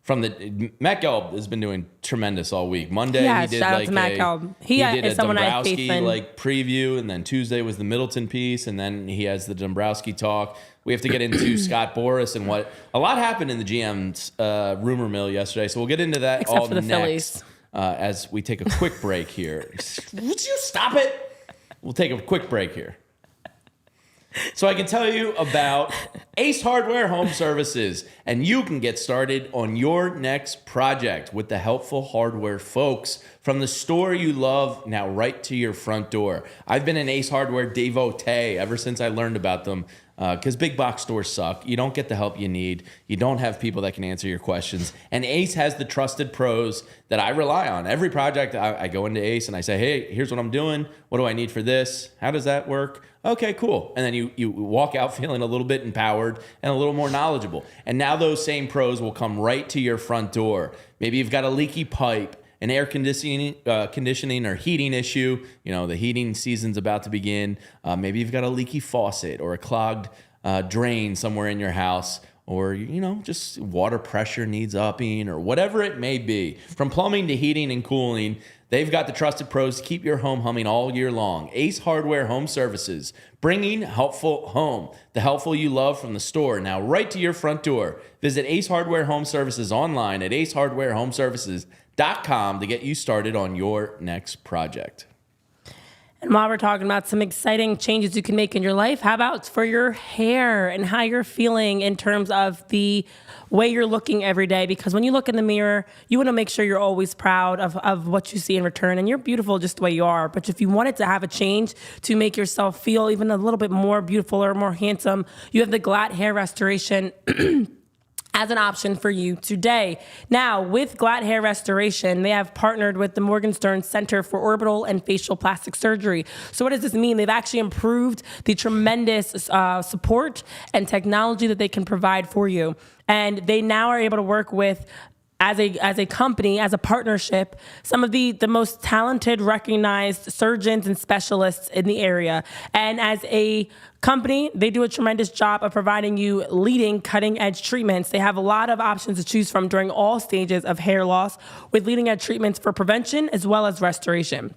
from the Matt Gelb has been doing tremendous all week. Monday Yeah, he did shout out like to Matt Gelb. he did is a someone I have faith Dombrowski in. like preview, and then Tuesday was the Middleton piece, and then he has the Dombrowski talk. We have to get into Scott Boras and what a lot happened in the GM's rumor mill yesterday, so we'll get into that Except all for the next Phillies. As we take a quick break here. Would you stop it? We'll take a quick break here. So I can tell you about Ace Hardware Home Services, and you can get started on your next project with the helpful hardware folks from the store you love, now right to your front door. I've been an Ace Hardware devotee ever since I learned about them, because big box stores suck. You don't get the help you need. You don't have people that can answer your questions. And Ace has the trusted pros that I rely on. Every project, I go into Ace and I say, hey, here's what I'm doing. What do I need for this? How does that work? Okay, cool. And then you walk out feeling a little bit empowered and a little more knowledgeable. And now those same pros will come right to your front door. Maybe you've got a leaky pipe, an air conditioning or heating issue. You know, the heating season's about to begin. Maybe you've got a leaky faucet or a clogged drain somewhere in your house, or, you know, just water pressure needs upping or whatever it may be. From plumbing to heating and cooling, they've got the trusted pros to keep your home humming all year long. Ace Hardware Home Services, bringing helpful home, the helpful you love from the store, now right to your front door. Visit Ace Hardware Home Services online at acehardwarehomeservices.com to get you started on your next project. And while we're talking about some exciting changes you can make in your life, how about for your hair and how you're feeling in terms of the way you're looking every day? Because when you look in the mirror, you want to make sure you're always proud of what you see in return. And you're beautiful just the way you are. But if you wanted to have a change to make yourself feel even a little bit more beautiful or more handsome, you have the Glatt Hair Restoration as an option for you today. Now, with Glatt Hair Restoration, they have partnered with the Morgenstern Center for Orbital and Facial Plastic Surgery. So what does this mean? They've actually improved the tremendous support and technology that they can provide for you. And they now are able to work with, as a company, as a partnership, some of the most talented, recognized surgeons and specialists in the area. And as a company, they do a tremendous job of providing you leading cutting-edge treatments. They have a lot of options to choose from during all stages of hair loss, with leading-edge treatments for prevention as well as restoration.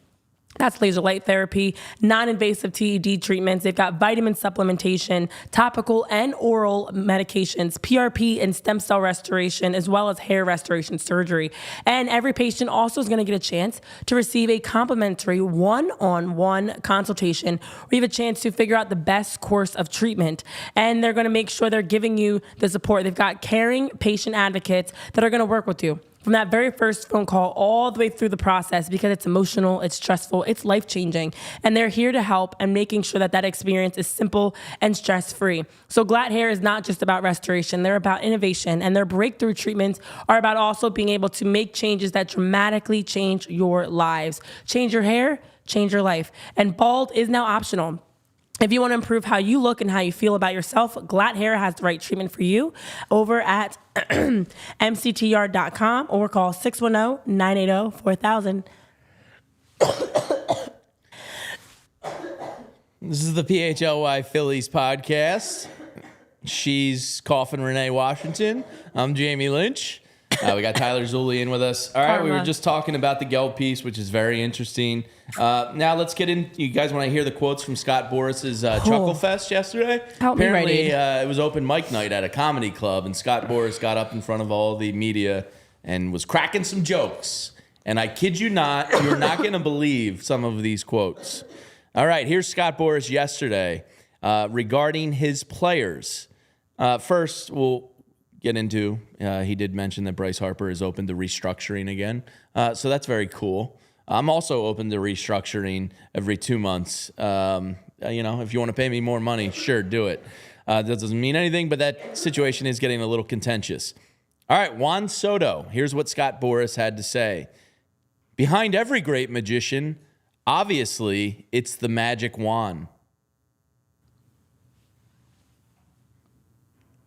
That's laser light therapy, non-invasive TED treatments. They've got vitamin supplementation, topical and oral medications, PRP and stem cell restoration, as well as hair restoration surgery. And every patient also is going to get a chance to receive a complimentary one-on-one consultation where you have a chance to figure out the best course of treatment. And they're going to make sure they're giving you the support. They've got caring patient advocates that are going to work with you from that very first phone call all the way through the process, because it's emotional, it's stressful, it's life-changing. And they're here to help and making sure that that experience is simple and stress-free. So Glatt Hair is not just about restoration. They're about innovation, and their breakthrough treatments are about also being able to make changes that dramatically change your lives. Change your hair, change your life. And bald is now optional. If you want to improve how you look and how you feel about yourself, Glatt Hair has the right treatment for you over at mctr.com or call 610-980-4000. This is the PHLY Phillies podcast. She's coughing Renee Washington. I'm Jamie Lynch. We got Tyler Zulli in with us. All right, Karma. we were just talking about the Gelb piece, which is very interesting. Now let's get in. You guys want to hear the quotes from Scott Boras' Chuckle Fest yesterday? Help me, Apparently, Righty. it was open mic night at a comedy club, and Scott Boras got up in front of all the media and was cracking some jokes. And I kid you not, you're not going to believe some of these quotes. All right, here's Scott Boras yesterday regarding his players. First, we'll get into, he did mention that Bryce Harper is open to restructuring again. So that's very cool. I'm also open to restructuring every 2 months. You know, if you want to pay me more money, sure, do it. That doesn't mean anything, but that situation is getting a little contentious. All right, Juan Soto. Here's what Scott Boras had to say. Behind every great magician, obviously, it's the magic wand.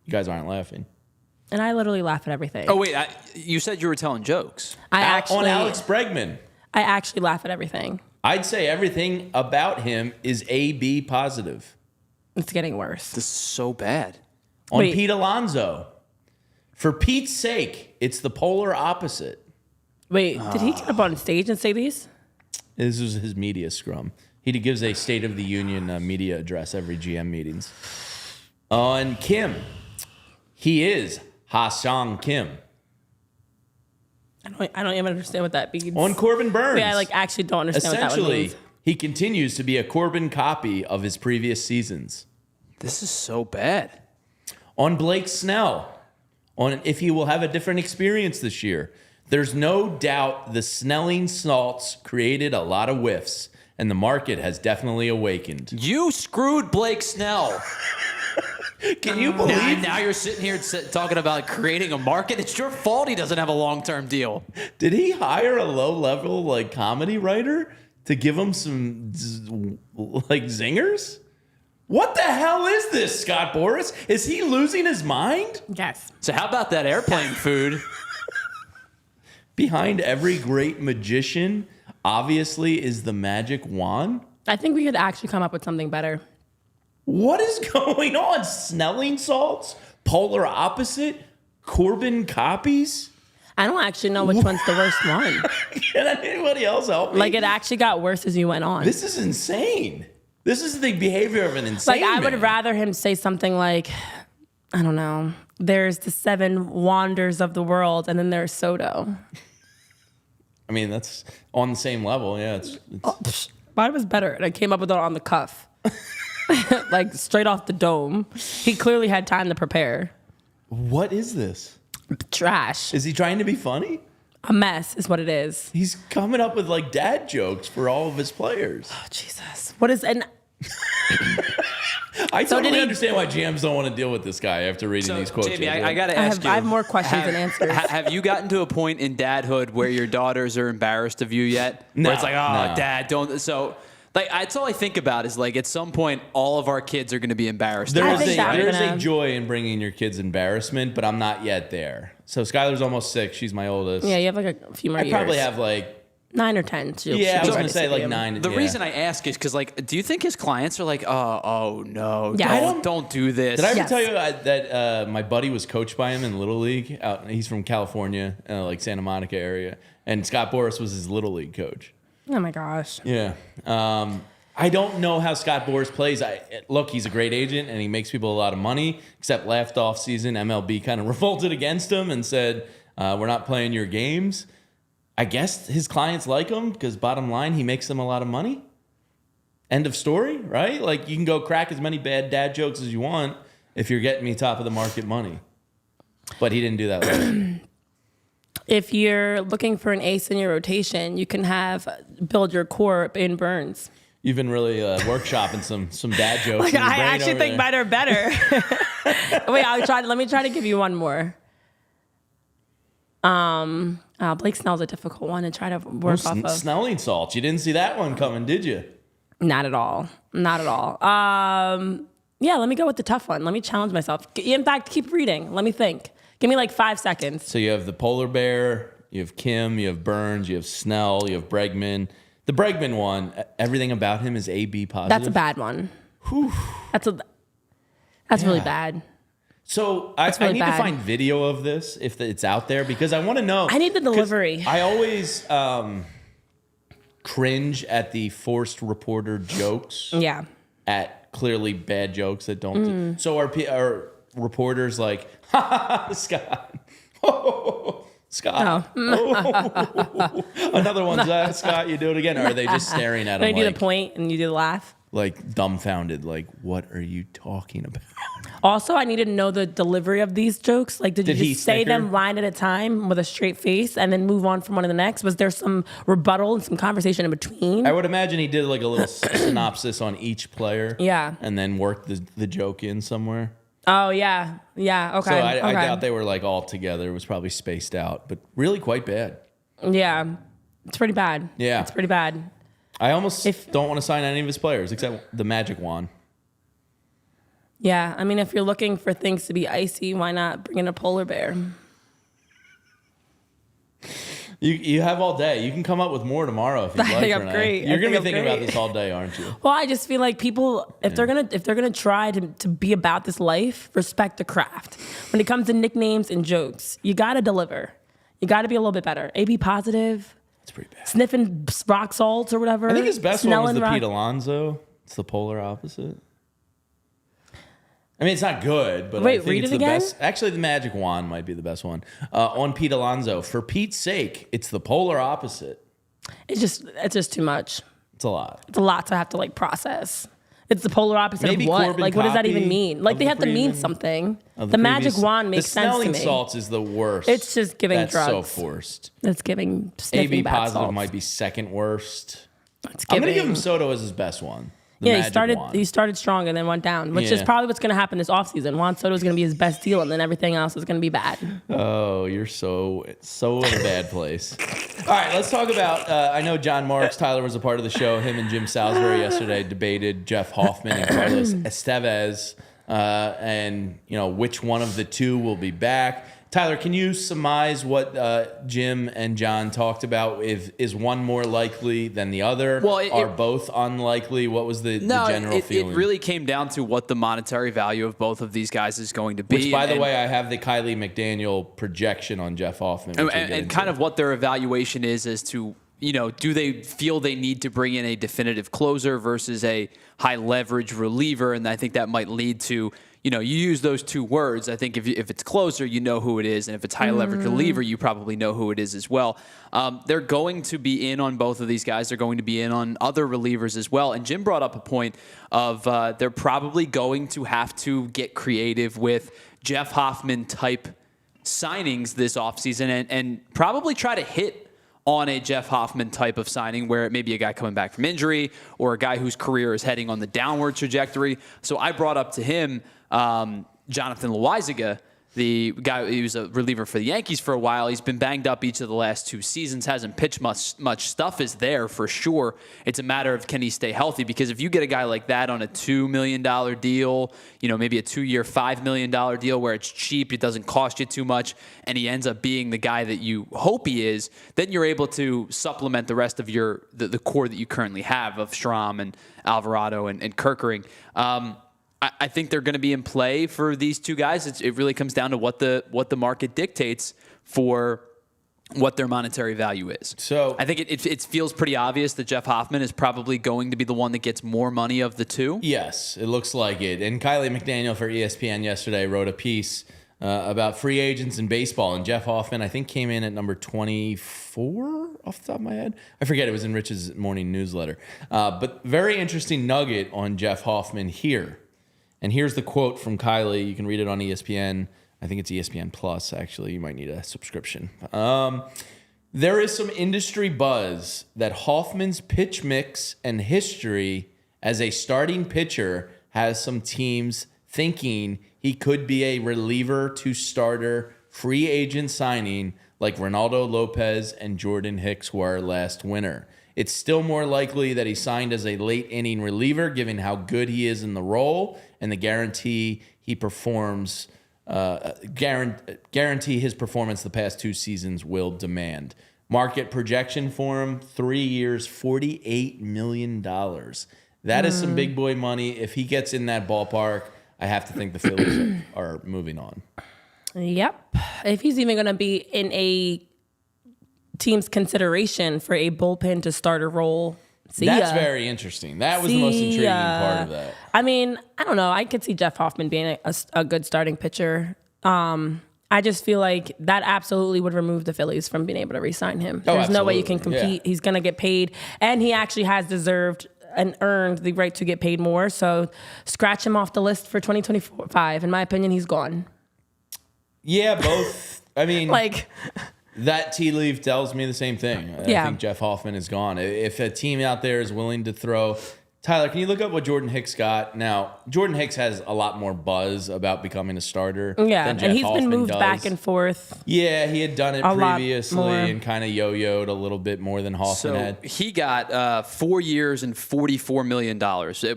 You guys aren't laughing. And I literally laugh at everything. Oh, wait. You said you were telling jokes. I On Alex Bregman. actually laugh at everything. I'd say everything about him is AB positive. It's getting worse. This is so bad. On Wait. Pete Alonso. For Pete's sake, it's the polar opposite. Wait, did he get up on stage and say these? This was his media scrum. He gives a State of the Union media address every GM meetings. On Kim, he is Ha-Sung Kim. I don't even understand what that means. On Corbin Burnes. Yeah, I actually don't understand what that essentially, means. he continues to be a Corbin copy of his previous seasons. This is so bad. On Blake Snell, on if he will have a different experience this year. There's no doubt the Snelling salts created a lot of whiffs, and the market has definitely awakened. You screwed Blake Snell. Can you believe? Now you're sitting here talking about creating a market. It's your fault he doesn't have a long-term deal. Did he hire a low-level comedy writer to give him some zingers? What the hell is this, Scott Boras? Is he losing his mind? Yes. So how about that airplane food? Behind every great magician, obviously, is the magic wand. I think we could actually come up with something better. What is going on? Snelling salts? Polar opposite? Corbin copies? I don't actually know which one's the worst one. Can anybody else help me? It actually got worse as you went on. This is insane. This is the behavior of an insane I would man. rather him say something like, I don't know, there's the 7 wonders of the world, and then there's Soto. I mean, that's on the same level. Yeah, Mine was better, and I came up with it on the cuff. Straight off the dome. He clearly had time to prepare. What is this? Trash. Is he trying to be funny? A mess is what it is. He's coming up with dad jokes for all of his players. Oh, Jesus. What is... And I totally understand why GMs don't want to deal with this guy after reading these quotes. Jamie, I got to ask you. I have more questions than answers. Have you gotten to a point in dadhood where your daughters are embarrassed of you yet? No. Where it's like, oh, No. Dad, don't... So... that's all I think about is at some point, all of our kids are going to be embarrassed. There I is think that a gonna- joy in bringing your kids embarrassment, but I'm not yet there. So Skylar's almost 6. She's my oldest. Yeah, you have a few more I years. probably have 9 or 10. So yeah, I was going going to say 9. The yeah. reason I ask is because, do you think his clients are oh no, Yeah. don't do this? Did I ever Yes. tell you that my buddy was coached by him in Little League? He's from California, Santa Monica area. And Scott Boras was his Little League coach. Oh, my gosh. Yeah. I don't know how Scott Boras plays. Look, he's a great agent, and he makes people a lot of money, except last offseason, MLB kind of revolted against him and said, we're not playing your games. I guess his clients like him because bottom line, he makes them a lot of money. End of story, right? You can go crack as many bad dad jokes as you want if you're getting me top of the market money. But he didn't do that last year. If you're looking for an ace in your rotation, you can build your core in Burnes. You've been really workshopping some dad jokes. in your I brain actually over think there. mine are better. Wait, let me try to give you one more. Blake Snell's a difficult one to try to work off of. Snelling salts. You didn't see that one coming, did you? Not at all. Not at all. Yeah, let me go with the tough one. Let me challenge myself. In fact, keep reading. Let me think. Give me 5 seconds. So you have the polar bear, you have Kim, you have Burnes, you have Snell, you have Bregman. The Bregman one, everything about him is AB positive. That's a bad one. Whew. That's really bad. So I really need bad. to find video of this if it's out there because I want to know. I need the 'cause delivery. I always cringe at the forced reporter jokes. Yeah. At clearly bad jokes that don't. So are reporters like, ha ha, ha, Scott. Oh, Scott. Oh. Another one, Scott, you do it again. Or are they just staring at him They do the point and you do the laugh. Dumbfounded, what are you talking about? Also, I need to know the delivery of these jokes. Did you he just say snicker? them line at a time with a straight face and then move on from one to the next? Was there some rebuttal and some conversation in between? I would imagine he did a little synopsis on each player. Yeah. And then worked the joke in somewhere. Oh, yeah. Yeah, okay. So I okay. doubt they were all together. It was probably spaced out, but really quite bad. Yeah. It's pretty bad. Yeah. It's pretty bad. I almost don't want to sign any of his players except the magic wand. Yeah. I mean, if you're looking for things to be icy, why not bring in a polar bear? You have all day. You can come up with more tomorrow if you'd like. think I'm great. You're gonna be I'm thinking great. about this all day, aren't you? Well, I just feel like people, if they're gonna try to be about this life, respect the craft. When it comes to nicknames and jokes, you gotta deliver. You gotta be a little bit better. AB positive. It's pretty bad. Sniffing rock salts or whatever. I think his best Snell one was and the rock- Pete Alonso. It's the polar opposite. I mean, it's not good, but Wait, I think read it's it the again? best. Actually, the Magic Wand might be the best one. On Pete Alonso, for Pete's sake, it's the polar opposite. It's just too much. It's a lot. It's a lot to have to like process. It's the polar opposite Maybe of what? Corbin Like, what does that copy even mean? Like, of they the have to mean previous- something. Of The magic previous- wand makes the sense to smelling me. salts is the worst. It's just giving That's drugs. so forced. It's giving sniffing AB bath positive salts. might be second worst. It's I'm gonna give giving- him Soto as his best one. The Yeah, Magic Wand. he started strong and then went down, which is Yeah. probably what's going to happen this offseason. Juan Soto is going to be his best deal, and then everything else is going to be bad. Oh, you're so in a bad place. All right, let's talk about. I know John Marks, Tyler was a part of the show. Him and Jim Salisbury yesterday debated Jeff Hoffman and Carlos Estevez, and which one of the two will be back. Tyler, can you surmise what Jim and John talked about? Is one more likely than the other? Well, are both unlikely? What was the general feeling? It really came down to what the monetary value of both of these guys is going to be. Which, by the way, I have the Kylie McDaniel projection on Jeff Hoffman. And kind of what their evaluation is as to, do they feel they need to bring in a definitive closer versus a high leverage reliever? And I think that might lead to, you use those two words. I think if it's closer, you know who it is. And if it's high leverage reliever, you probably know who it is as well. They're going to be in on both of these guys. They're going to be in on other relievers as well. And Jim brought up a point of they're probably going to have to get creative with Jeff Hoffman type signings this offseason and probably try to hit on a Jeff Hoffman type of signing where it may be a guy coming back from injury or a guy whose career is heading on the downward trajectory. So I brought up to him Jonathan Loaizaga, the guy. He was a reliever for the Yankees for a while. He's been banged up each of the last 2 seasons, hasn't pitched much. Stuff is there for sure. It's a matter of can he stay healthy, because if you get a guy like that on a $2 million deal, maybe a 2-year, $5 million deal where it's cheap, it doesn't cost you too much, and he ends up being the guy that you hope he is, then you're able to supplement the rest of the core that you currently have of Schramm and Alvarado and Kerkering. I think they're going to be in play for these two guys. It really comes down to what the market dictates for what their monetary value is. So I think it feels pretty obvious that Jeff Hoffman is probably going to be the one that gets more money of the two. Yes, it looks like it. And Kylie McDaniel for ESPN yesterday wrote a piece about free agents in baseball. And Jeff Hoffman, I think, came in at number 24 off the top of my head. I forget. It was in Rich's morning newsletter. But very interesting nugget on Jeff Hoffman here. And here's the quote from Kylie. You can read it on ESPN. I think it's ESPN Plus, actually. You might need a subscription. There is some industry buzz that Hoffman's pitch mix and history as a starting pitcher has some teams thinking he could be a reliever to starter free agent signing like Ronaldo Lopez and Jordan Hicks were last winter. It's still more likely that he signed as a late inning reliever, given how good he is in the role and the guarantee he performs. Guarantee his performance the past 2 seasons will demand. Market projection for him: 3 years, $48 million. That is some big boy money. If he gets in that ballpark, I have to think the Phillies are moving on. Yep. If he's even going to be in a team's consideration for a bullpen to starter role. That's very interesting. That was the most intriguing part of that. I mean, I don't know. I could see Jeff Hoffman being a good starting pitcher. I just feel like that absolutely would remove the Phillies from being able to re-sign him. There's no way you can compete. Yeah. He's going to get paid, and he actually has deserved and earned the right to get paid more. So scratch him off the list for 2025. In my opinion, he's gone. Yeah, both. I mean, that tea leaf tells me the same thing. I think Jeff Hoffman is gone. If a team out there is willing to throw... Tyler, can you look up what Jordan Hicks got? Now, Jordan Hicks has a lot more buzz about becoming a starter than Jeff and he's Hoffman been moved does. back and forth. Yeah, he had done it previously and kind of yo-yoed a little bit more than Hoffman had. He got 4 years and $44 million.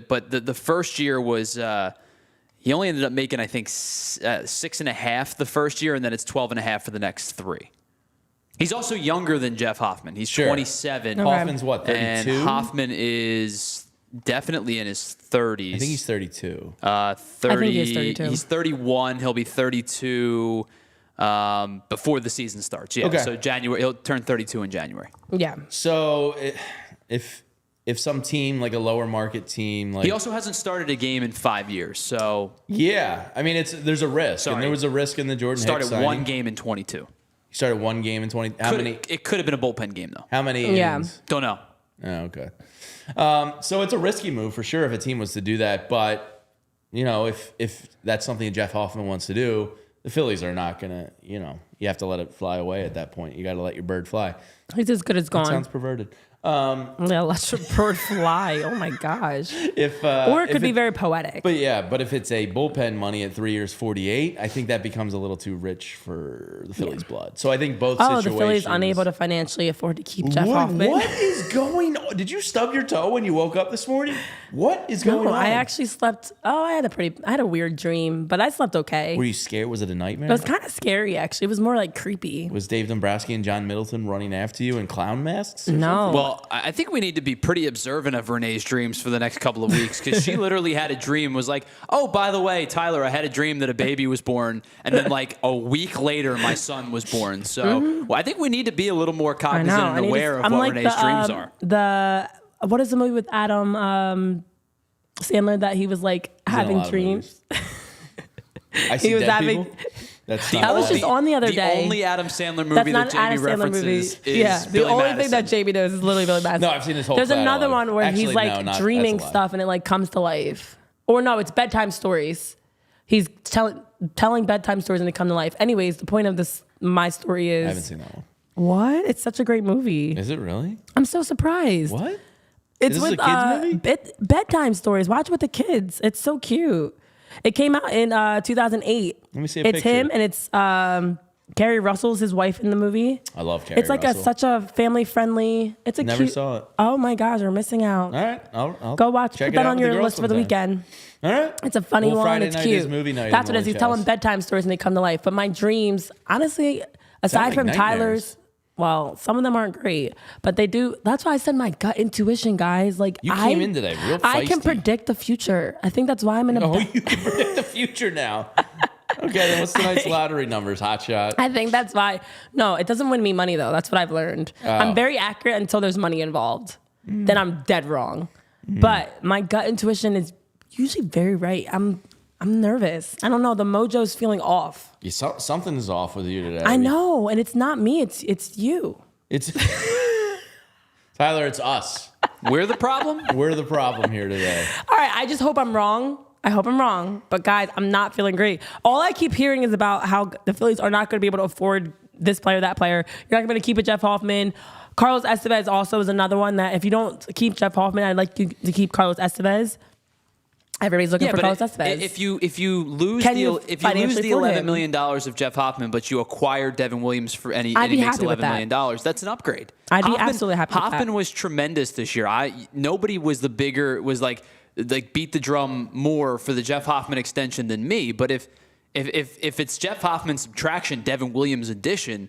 But the first year was... he only ended up making, I think, 6.5 the first year, and then it's 12.5 for the next 3. He's also younger than Jeff Hoffman. He's 27. Hoffman's what, 32? And Hoffman is definitely in his 30s. I think he's 32. 30. I think he's 32. He's 31. He'll be 32 before the season starts. Yeah. Okay. So January, he'll turn 32 in January. Yeah. So if some team, like a lower market team, like He also hasn't started a game in 5 years. So yeah, I mean there's a risk, Sorry. and there was a risk in the Jordan Hicks started signing. one game in 22. He started one game in 20. It could have been a bullpen game though. How many Yeah. innings? Don't know. Oh, okay. So it's a risky move for sure if a team was to do that, but if that's something Jeff Hoffman wants to do, the Phillies are not gonna. You have to let it fly away at that point. You got to let your bird fly. He's as good as gone. That sounds perverted. Yeah, let your bird fly. Oh my gosh. Or it could be very poetic. But if it's a bullpen money at 3 years, 48, I think that becomes a little too rich for the Phillies' blood. So I think both situations. The Phillies unable to financially afford to keep Jeff Hoffman. What is going on? Did you stub your toe when you woke up this morning? What is going on? I actually slept. I had a weird dream, but I slept okay. Were you scared? Was it a nightmare? It was kind of scary, actually. It was more like creepy. Was Dave Dombrowski and John Middleton running after you in clown masks? No. Well, I think we need to be pretty observant of Renee's dreams for the next couple of weeks because she literally had a dream, was like, oh, by the way, Tyler, I had a dream that a baby was born. And then like a week later, my son was born. So I think we need to be a little more cognizant and aware of what Renee's dreams are. What is the movie with Adam Sandler that he was like having dreams? I see He was dead having. people. That's I was just on the other day. The only Adam Sandler movie That's that not Jamie Adam Sandler references movie. is the Billy only Madison. thing that Jamie knows is literally Billy Madison. No, I've seen his whole There's another catalog. one where Actually, he's like no, not- dreaming that's a lie. stuff and it like comes to life. Or no, it's bedtime stories. He's telling bedtime stories and they come to life. Anyways, the point of my story is. I haven't seen that one. What? It's such a great movie. Is it really? I'm so surprised. What? It's Is this with a kids movie? bedtime stories. Watch with the kids. It's so cute. It came out in 2008. Let me see a It's picture. him and it's Carrie Russell's his wife in the movie. I love Carrie It's like Russell. such a family friendly. It's a Never cute. saw it. Oh my gosh, you're missing out. All right. I'll Go watch. check Put it that out on with the your girls list for the sometime. weekend. All right. It's a funny one. Friday It's night cute. is movie night. That's in what it is. the He's telling Orange House. bedtime stories and they come to life. But my dreams, honestly, aside like from nightmares. Tyler's, well, some of them aren't great, but they do. That's why I said my gut intuition, guys. Like You came in today real I can feisty. predict the future. I think that's why I'm in a. Oh, you can predict the future now. Okay, then what's tonight's lottery numbers? Hot shot. I think that's why. No, it doesn't win me money though. That's what I've learned. I'm very accurate until there's money involved. Then I'm dead wrong. But my gut intuition is usually very right. I'm nervous. I don't know. The mojo's feeling off. Something is off with you today. I know, and it's not me. It's you. It's Tyler. It's us. We're the problem? We're the problem here today. All right. I just hope I'm wrong. I hope I'm wrong. But guys, I'm not feeling great. All I keep hearing is about how the Phillies are not going to be able to afford this player, that player. You're not going to keep a Jeff Hoffman. Carlos Estevez also is another one that if you don't keep Jeff Hoffman, I'd like you to keep Carlos Estevez. Everybody's looking for Carlos Estevez. If you lose Can the you if you lose financially the afford $11 him? million of Jeff Hoffman, but you acquire Devin Williams for and he I'd be makes happy with $11 million, that's an upgrade. I'd be absolutely happy with that. Hoffman was tremendous this year. Nobody was like beat the drum more for the Jeff Hoffman extension than me. But if it's Jeff Hoffman subtraction, Devin Williams addition,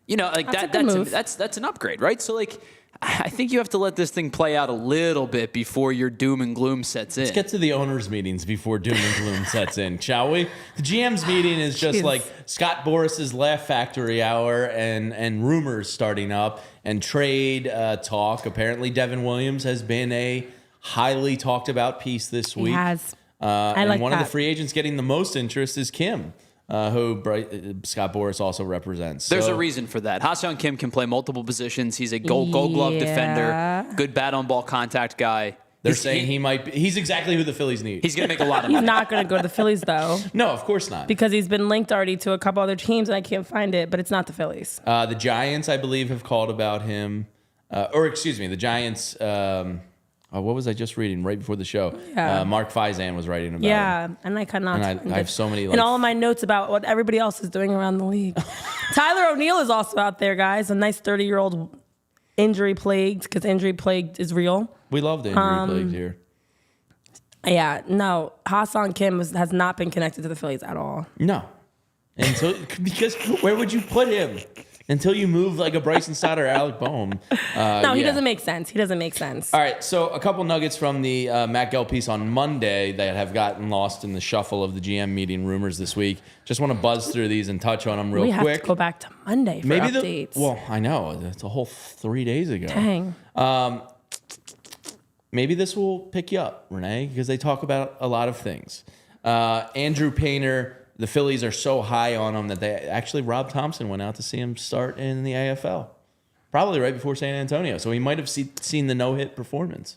that's an upgrade, right? So like, I think you have to let this thing play out a little bit before your doom and gloom sets in. Let's get to the owners' meetings before doom and gloom sets in, shall we? The GM's meeting is just Jeez. like Scott Boras' Laugh Factory hour and rumors starting up and trade talk. Apparently, Devin Williams has been a highly talked about piece this week. He has. And like one of that. the free agents getting the most interest is Kim, who Scott Boras also represents. There's So- a reason for that. Ha-Seong Kim can play multiple positions. He's a gold glove defender, good bat on ball contact guy. They're saying he's exactly who the Phillies need. He's going to make a lot of He's money. not going to go to the Phillies though, No, of course not. because he's been linked already to a couple other teams and I can't find it. But it's not the Phillies. The Giants, I believe, have called about him. The Giants. What was I just reading right before the show? Yeah. Mark Faison was writing about Yeah, him. and I cannot. And find I have it. so many. in all of my notes about what everybody else is doing around the league. Tyler O'Neill is also out there, guys. A nice 30-year-old injury plagued, because injury plagued is real. We love the injury plagued here. Yeah, no, Ha-Seong Kim has not been connected to the Phillies at all. No. And so, because where would you put him? until you move like a Bryson Stott or Alec Boehm. No, he doesn't make sense. He doesn't make sense. All right, so a couple nuggets from the Matt Gelb piece on Monday that have gotten lost in the shuffle of the GM meeting rumors this week. Just want to buzz through these and touch on them real quick. We have to go back to Monday for updates. Well, I know. It's a whole 3 days ago. Dang. Maybe this will pick you up, Renee, because they talk about a lot of things. Andrew Painter, the Phillies are so high on him that Rob Thompson went out to see him start in the AFL. Probably right before San Antonio. So he might have seen the no-hit performance.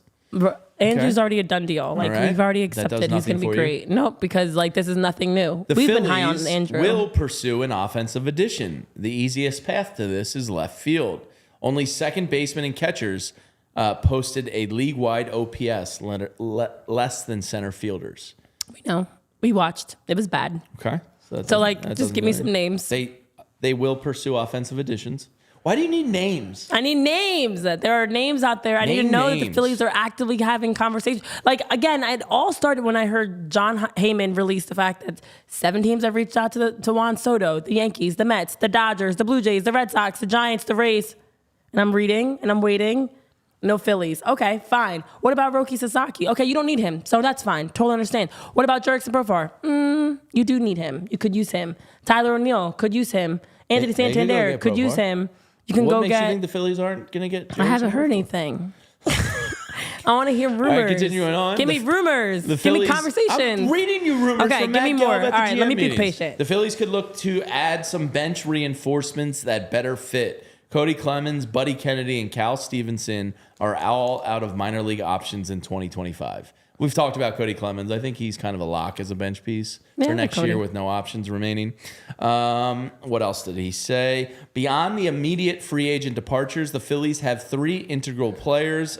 Andrew's already a done deal. Like, we've already accepted he's going to be great. Nope, because, like, this is nothing new. We've been high on Andrew. Will pursue an offensive addition. The easiest path to this is left field. Only second basemen and catchers posted a league-wide OPS less than center fielders. We know. We watched. It was bad. Okay. So just give me some names. They will pursue offensive additions. Why do you need names? I need names. There are names out there. I need to know that the Phillies are actively having conversations. Like, again, it all started when I heard John Heyman release the fact that 7 teams have reached out to Juan Soto, the Yankees, the Mets, the Dodgers, the Blue Jays, the Red Sox, the Giants, the Rays. And I'm reading and I'm waiting. No Phillies. Okay, fine. What about Roki Sasaki? Okay, you don't need him, so that's fine. Totally understand. What about Jurickson Profar? You do need him. You could use him. Tyler O'Neill could use him. Anthony Santander could use him. You can what makes you think the Phillies aren't going to get Jurickson? I haven't heard anything. I want to hear rumors. All right, continuing on. Give me rumors. Give me conversations. I'm reading you rumors okay, from give Matt me more. Gelb at All right, the let me GM be meetings. patient. The Phillies could look to add some bench reinforcements that better fit. Cody Clemens, Buddy Kennedy, and Cal Stevenson are all out of minor league options in 2025. We've talked about Cody Clemens. I think he's kind of a lock as a bench piece for next year with no options remaining. What else did he say? Beyond the immediate free agent departures, the Phillies have 3 integral players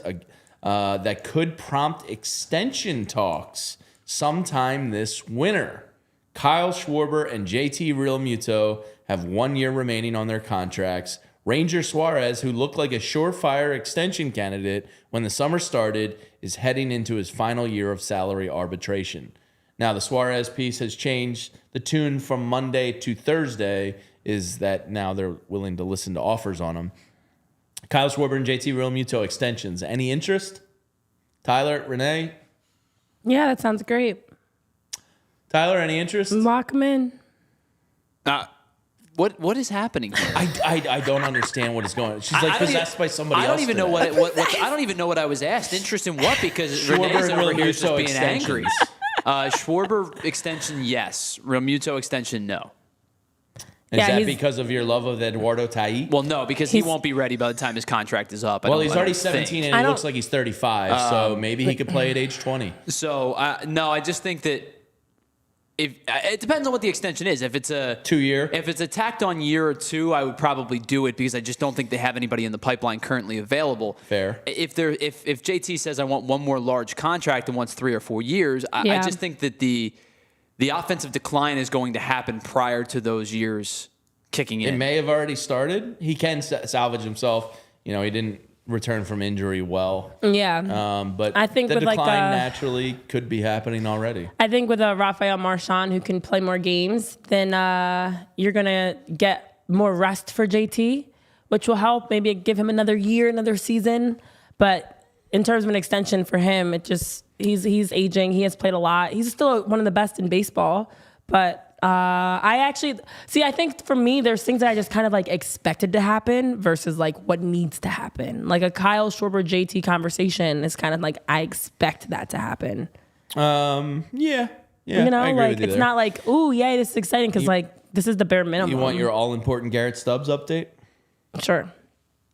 that could prompt extension talks sometime this winter. Kyle Schwarber and JT Realmuto have 1 year remaining on their contracts. Ranger Suarez, who looked like a surefire extension candidate when the summer started, is heading into his final year of salary arbitration. Now, the Suarez piece has changed. The tune from Monday to Thursday is that now they're willing to listen to offers on him. Kyle Schwarber and JT Realmuto extensions. Any interest? Tyler, Renee? Yeah, that sounds great. Tyler, any interest? Lock him in. What is happening here? I don't understand what is going on. She's like possessed by somebody else. I don't even know what I don't even know what I was asked. Interest in what? Because Renee's over here just being angry. Schwarber extension, yes. Realmuto extension, no. Is that because of your love of Eduardo Taí? Well, no, because he won't be ready by the time his contract is up. Well, he's already 17 and he looks like he's 35, so maybe he could play at age 20. So, no, I just think that it depends on what the extension is. If it's a 2-year, if it's a tacked on year or 2, I would probably do it because I just don't think they have anybody in the pipeline currently available. Fair. If JT says I want one more large contract and wants 3 or 4 years, I just think that the offensive decline is going to happen prior to those years kicking in. It may have already started. He can salvage himself. You know, he didn't return from injury well. Yeah. But I think the with decline naturally could be happening already. I think with a Rafael Marchand who can play more games, then you're going to get more rest for JT, which will help maybe give him another year, another season. But in terms of an extension for him, it just he's aging. He has played a lot. He's still one of the best in baseball. But I think for me, there's things that I just kind of like expected to happen versus like what needs to happen. Like a Kyle Schwarber JT conversation is kind of like I expect that to happen. Yeah. You know, I agree like with you it's there. not like, ooh, yeah, this is exciting because like this is the bare minimum. You want your all-important Garrett Stubbs update? Sure.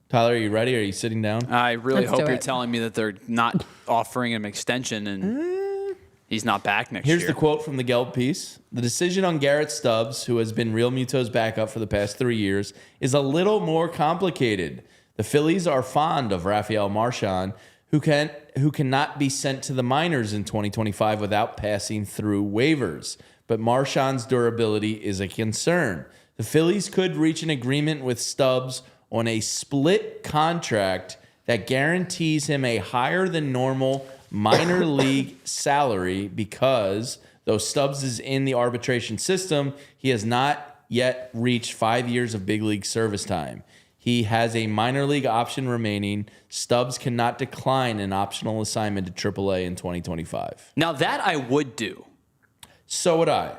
Tyler, are you ready? Are you sitting down? I really Let's hope do you're it. telling me that they're not offering him extension and he's not back next year. Here's the quote from the Gelb piece. The decision on Garrett Stubbs, who has been Realmuto's backup for the past 3 years, is a little more complicated. The Phillies are fond of Rafael Marchand, who cannot be sent to the minors in 2025 without passing through waivers. But Marchand's durability is a concern. The Phillies could reach an agreement with Stubbs on a split contract that guarantees him a higher than normal minor league salary because though Stubbs is in the arbitration system, he has not yet reached 5 years of big league service time. He has a minor league option remaining. Stubbs cannot decline an optional assignment to AAA in 2025. Now that I would do. So would I.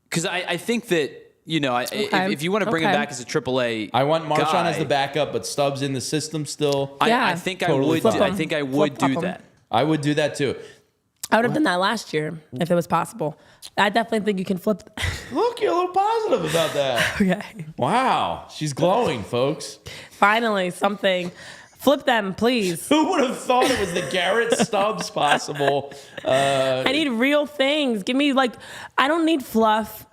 Because I think that, if you want to bring him back as a AAA I want Marchand guy, as the backup, but Stubbs in the system still. I think Totally I think I would do Flip-flop that. I would do that too. I would have done that last year if it was possible. I definitely think you can flip. Look, you're a little positive about that. Okay. Wow. She's glowing, folks. Finally, something. Flip them, please. Who would have thought it was the Garrett Stubbs possible? I need real things. Give me, I don't need fluff.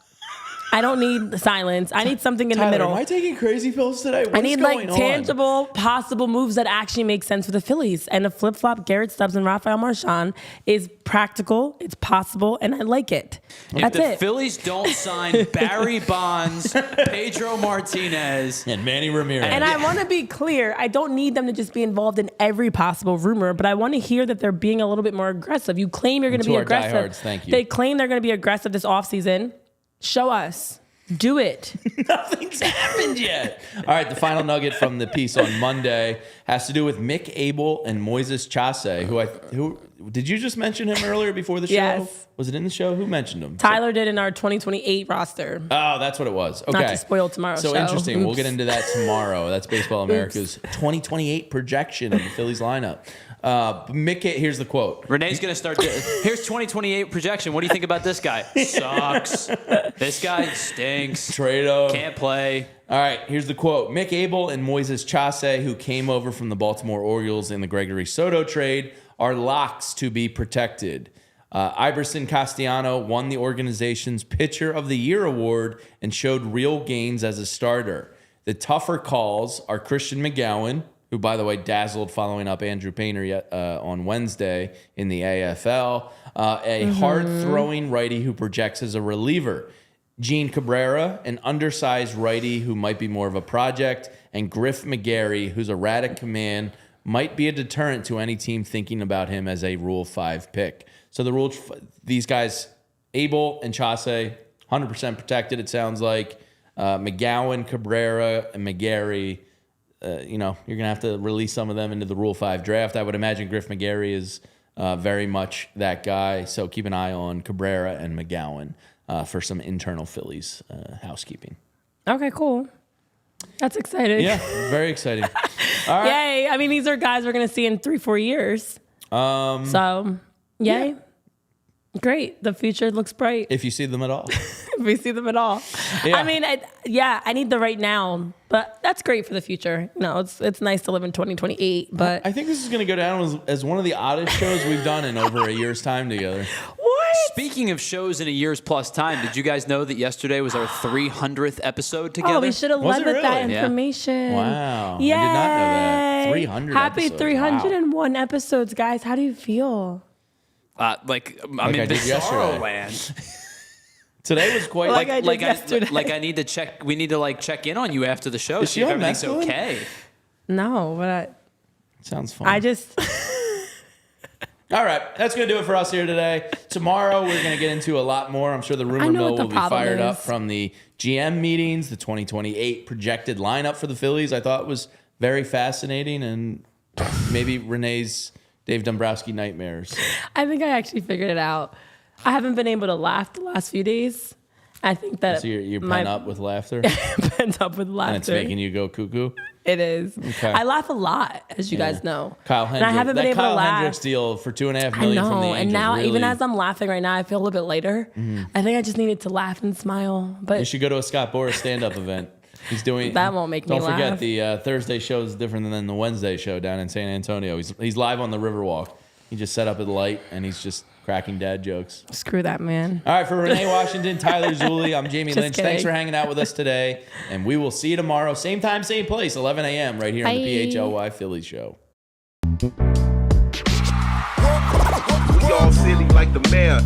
I don't need silence. I need something in Tyler, the middle. am I taking crazy pills today? What I is need going on? tangible, possible moves that actually make sense for the Phillies. And a flip-flop Garrett Stubbs and Rafael Marchand is practical, it's possible, and I like it. That's If the it. Phillies don't sign Barry Bonds, Pedro Martinez, And Manny Ramirez. And I want to be clear, I don't need them to just be involved in every possible rumor, but I want to hear that they're being a little bit more aggressive. You claim you're going to To be our aggressive. diehards, thank you. They claim they're going to be aggressive this offseason. Show us. Do it. Nothing's happened yet. All right, the final nugget from the piece on Monday has to do with Mick Abel and Moises Chase, who did you just mention him earlier before the show? Yes. Was it in the show? Who mentioned him? Tyler did in our 2028 roster. Oh, that's what it was. Okay. Not to spoil tomorrow's so show. interesting. We'll Oops. get into that tomorrow. That's Baseball America's 2028 projection of the Phillies lineup. Mick, here's the quote. Renee's going to start. Here's 2028 projection. What do you think about this guy? Sucks. This guy stinks. Trade him. Can't play. All right, here's the quote. Mick Abel and Moises Chase, who came over from the Baltimore Orioles in the Gregory Soto trade, are locks to be protected. Iverson Castellano won the organization's Pitcher of the Year award and showed real gains as a starter. The tougher calls are Christian McGowan, who, by the way, dazzled following up Andrew Painter on Wednesday in the AFL, a hard-throwing righty who projects as a reliever. Gene Cabrera, an undersized righty who might be more of a project, and Griff McGarry, who's a rat at command, might be a deterrent to any team thinking about him as a Rule 5 pick. So these guys, Abel and Chase, 100% protected, it sounds like. McGowan, Cabrera, and McGarry, you're going to have to release some of them into the Rule 5 draft. I would imagine Griff McGarry is very much that guy. So keep an eye on Cabrera and McGowan for some internal Phillies housekeeping. Okay, cool. That's exciting. Yeah, very exciting. All right. Yay. I mean, these are guys we're going to see in 3-4 years. So, yay. Yeah. Great. The future looks bright. If you see them at all. If we see them at all. Yeah. I mean, I need the right now, but that's great for the future. It's nice to live in 2028, but I think this is going to go down as one of the oddest shows we've done in over a year's time together. what? Speaking of shows in a year's plus time, did you guys know that yesterday was our 300th episode together? Oh, we should have Was led it with that really? Yeah. information. Wow. Yay. I did not know that. 300 Happy episodes. 301 episodes, guys. How do you feel? I'm I in did yesterday. bizarro land. Today was quite Like I did yesterday. I need to check. We need to check in on you after the show. Is See she if on everything's mescaline? okay. No, but Sounds fun. I just... All right, that's going to do it for us here today. Tomorrow, we're going to get into a lot more. I'm sure the rumor I know mill what the will be problem fired up is. from the GM meetings, the 2028 projected lineup for the Phillies. I thought was very fascinating, and maybe Renee's Dave Dombrowski nightmares. I think I actually figured it out. I haven't been able to laugh the last few days. I think that So you're my- pent up with laughter, pent up with laughter. and it's making you go cuckoo. It is. Okay. I laugh a lot, as you guys know. Kyle And Hendricks. I haven't been that able Kyle to laugh. Hendricks deal for $2.5 I million from the know, Angels. and now really, even as I'm laughing right now, I feel a little bit lighter. I think I just needed to laugh and smile. you But should go to a Scott Boras stand-up event. He's doing That won't make me Don't forget laugh. the Thursday show is different than the Wednesday show down in San Antonio. He's live on the Riverwalk. He just set up at the light and he's just cracking dad jokes. screw that, man. All right, for Renee Washington, Tyler Zulli, I'm Jamie Just Lynch. kidding. Thanks for hanging out with us today, and we will see you tomorrow, same time, same place, 11 a.m. right here on the Bye. PHLY Phillies show. We all silly like the mayor.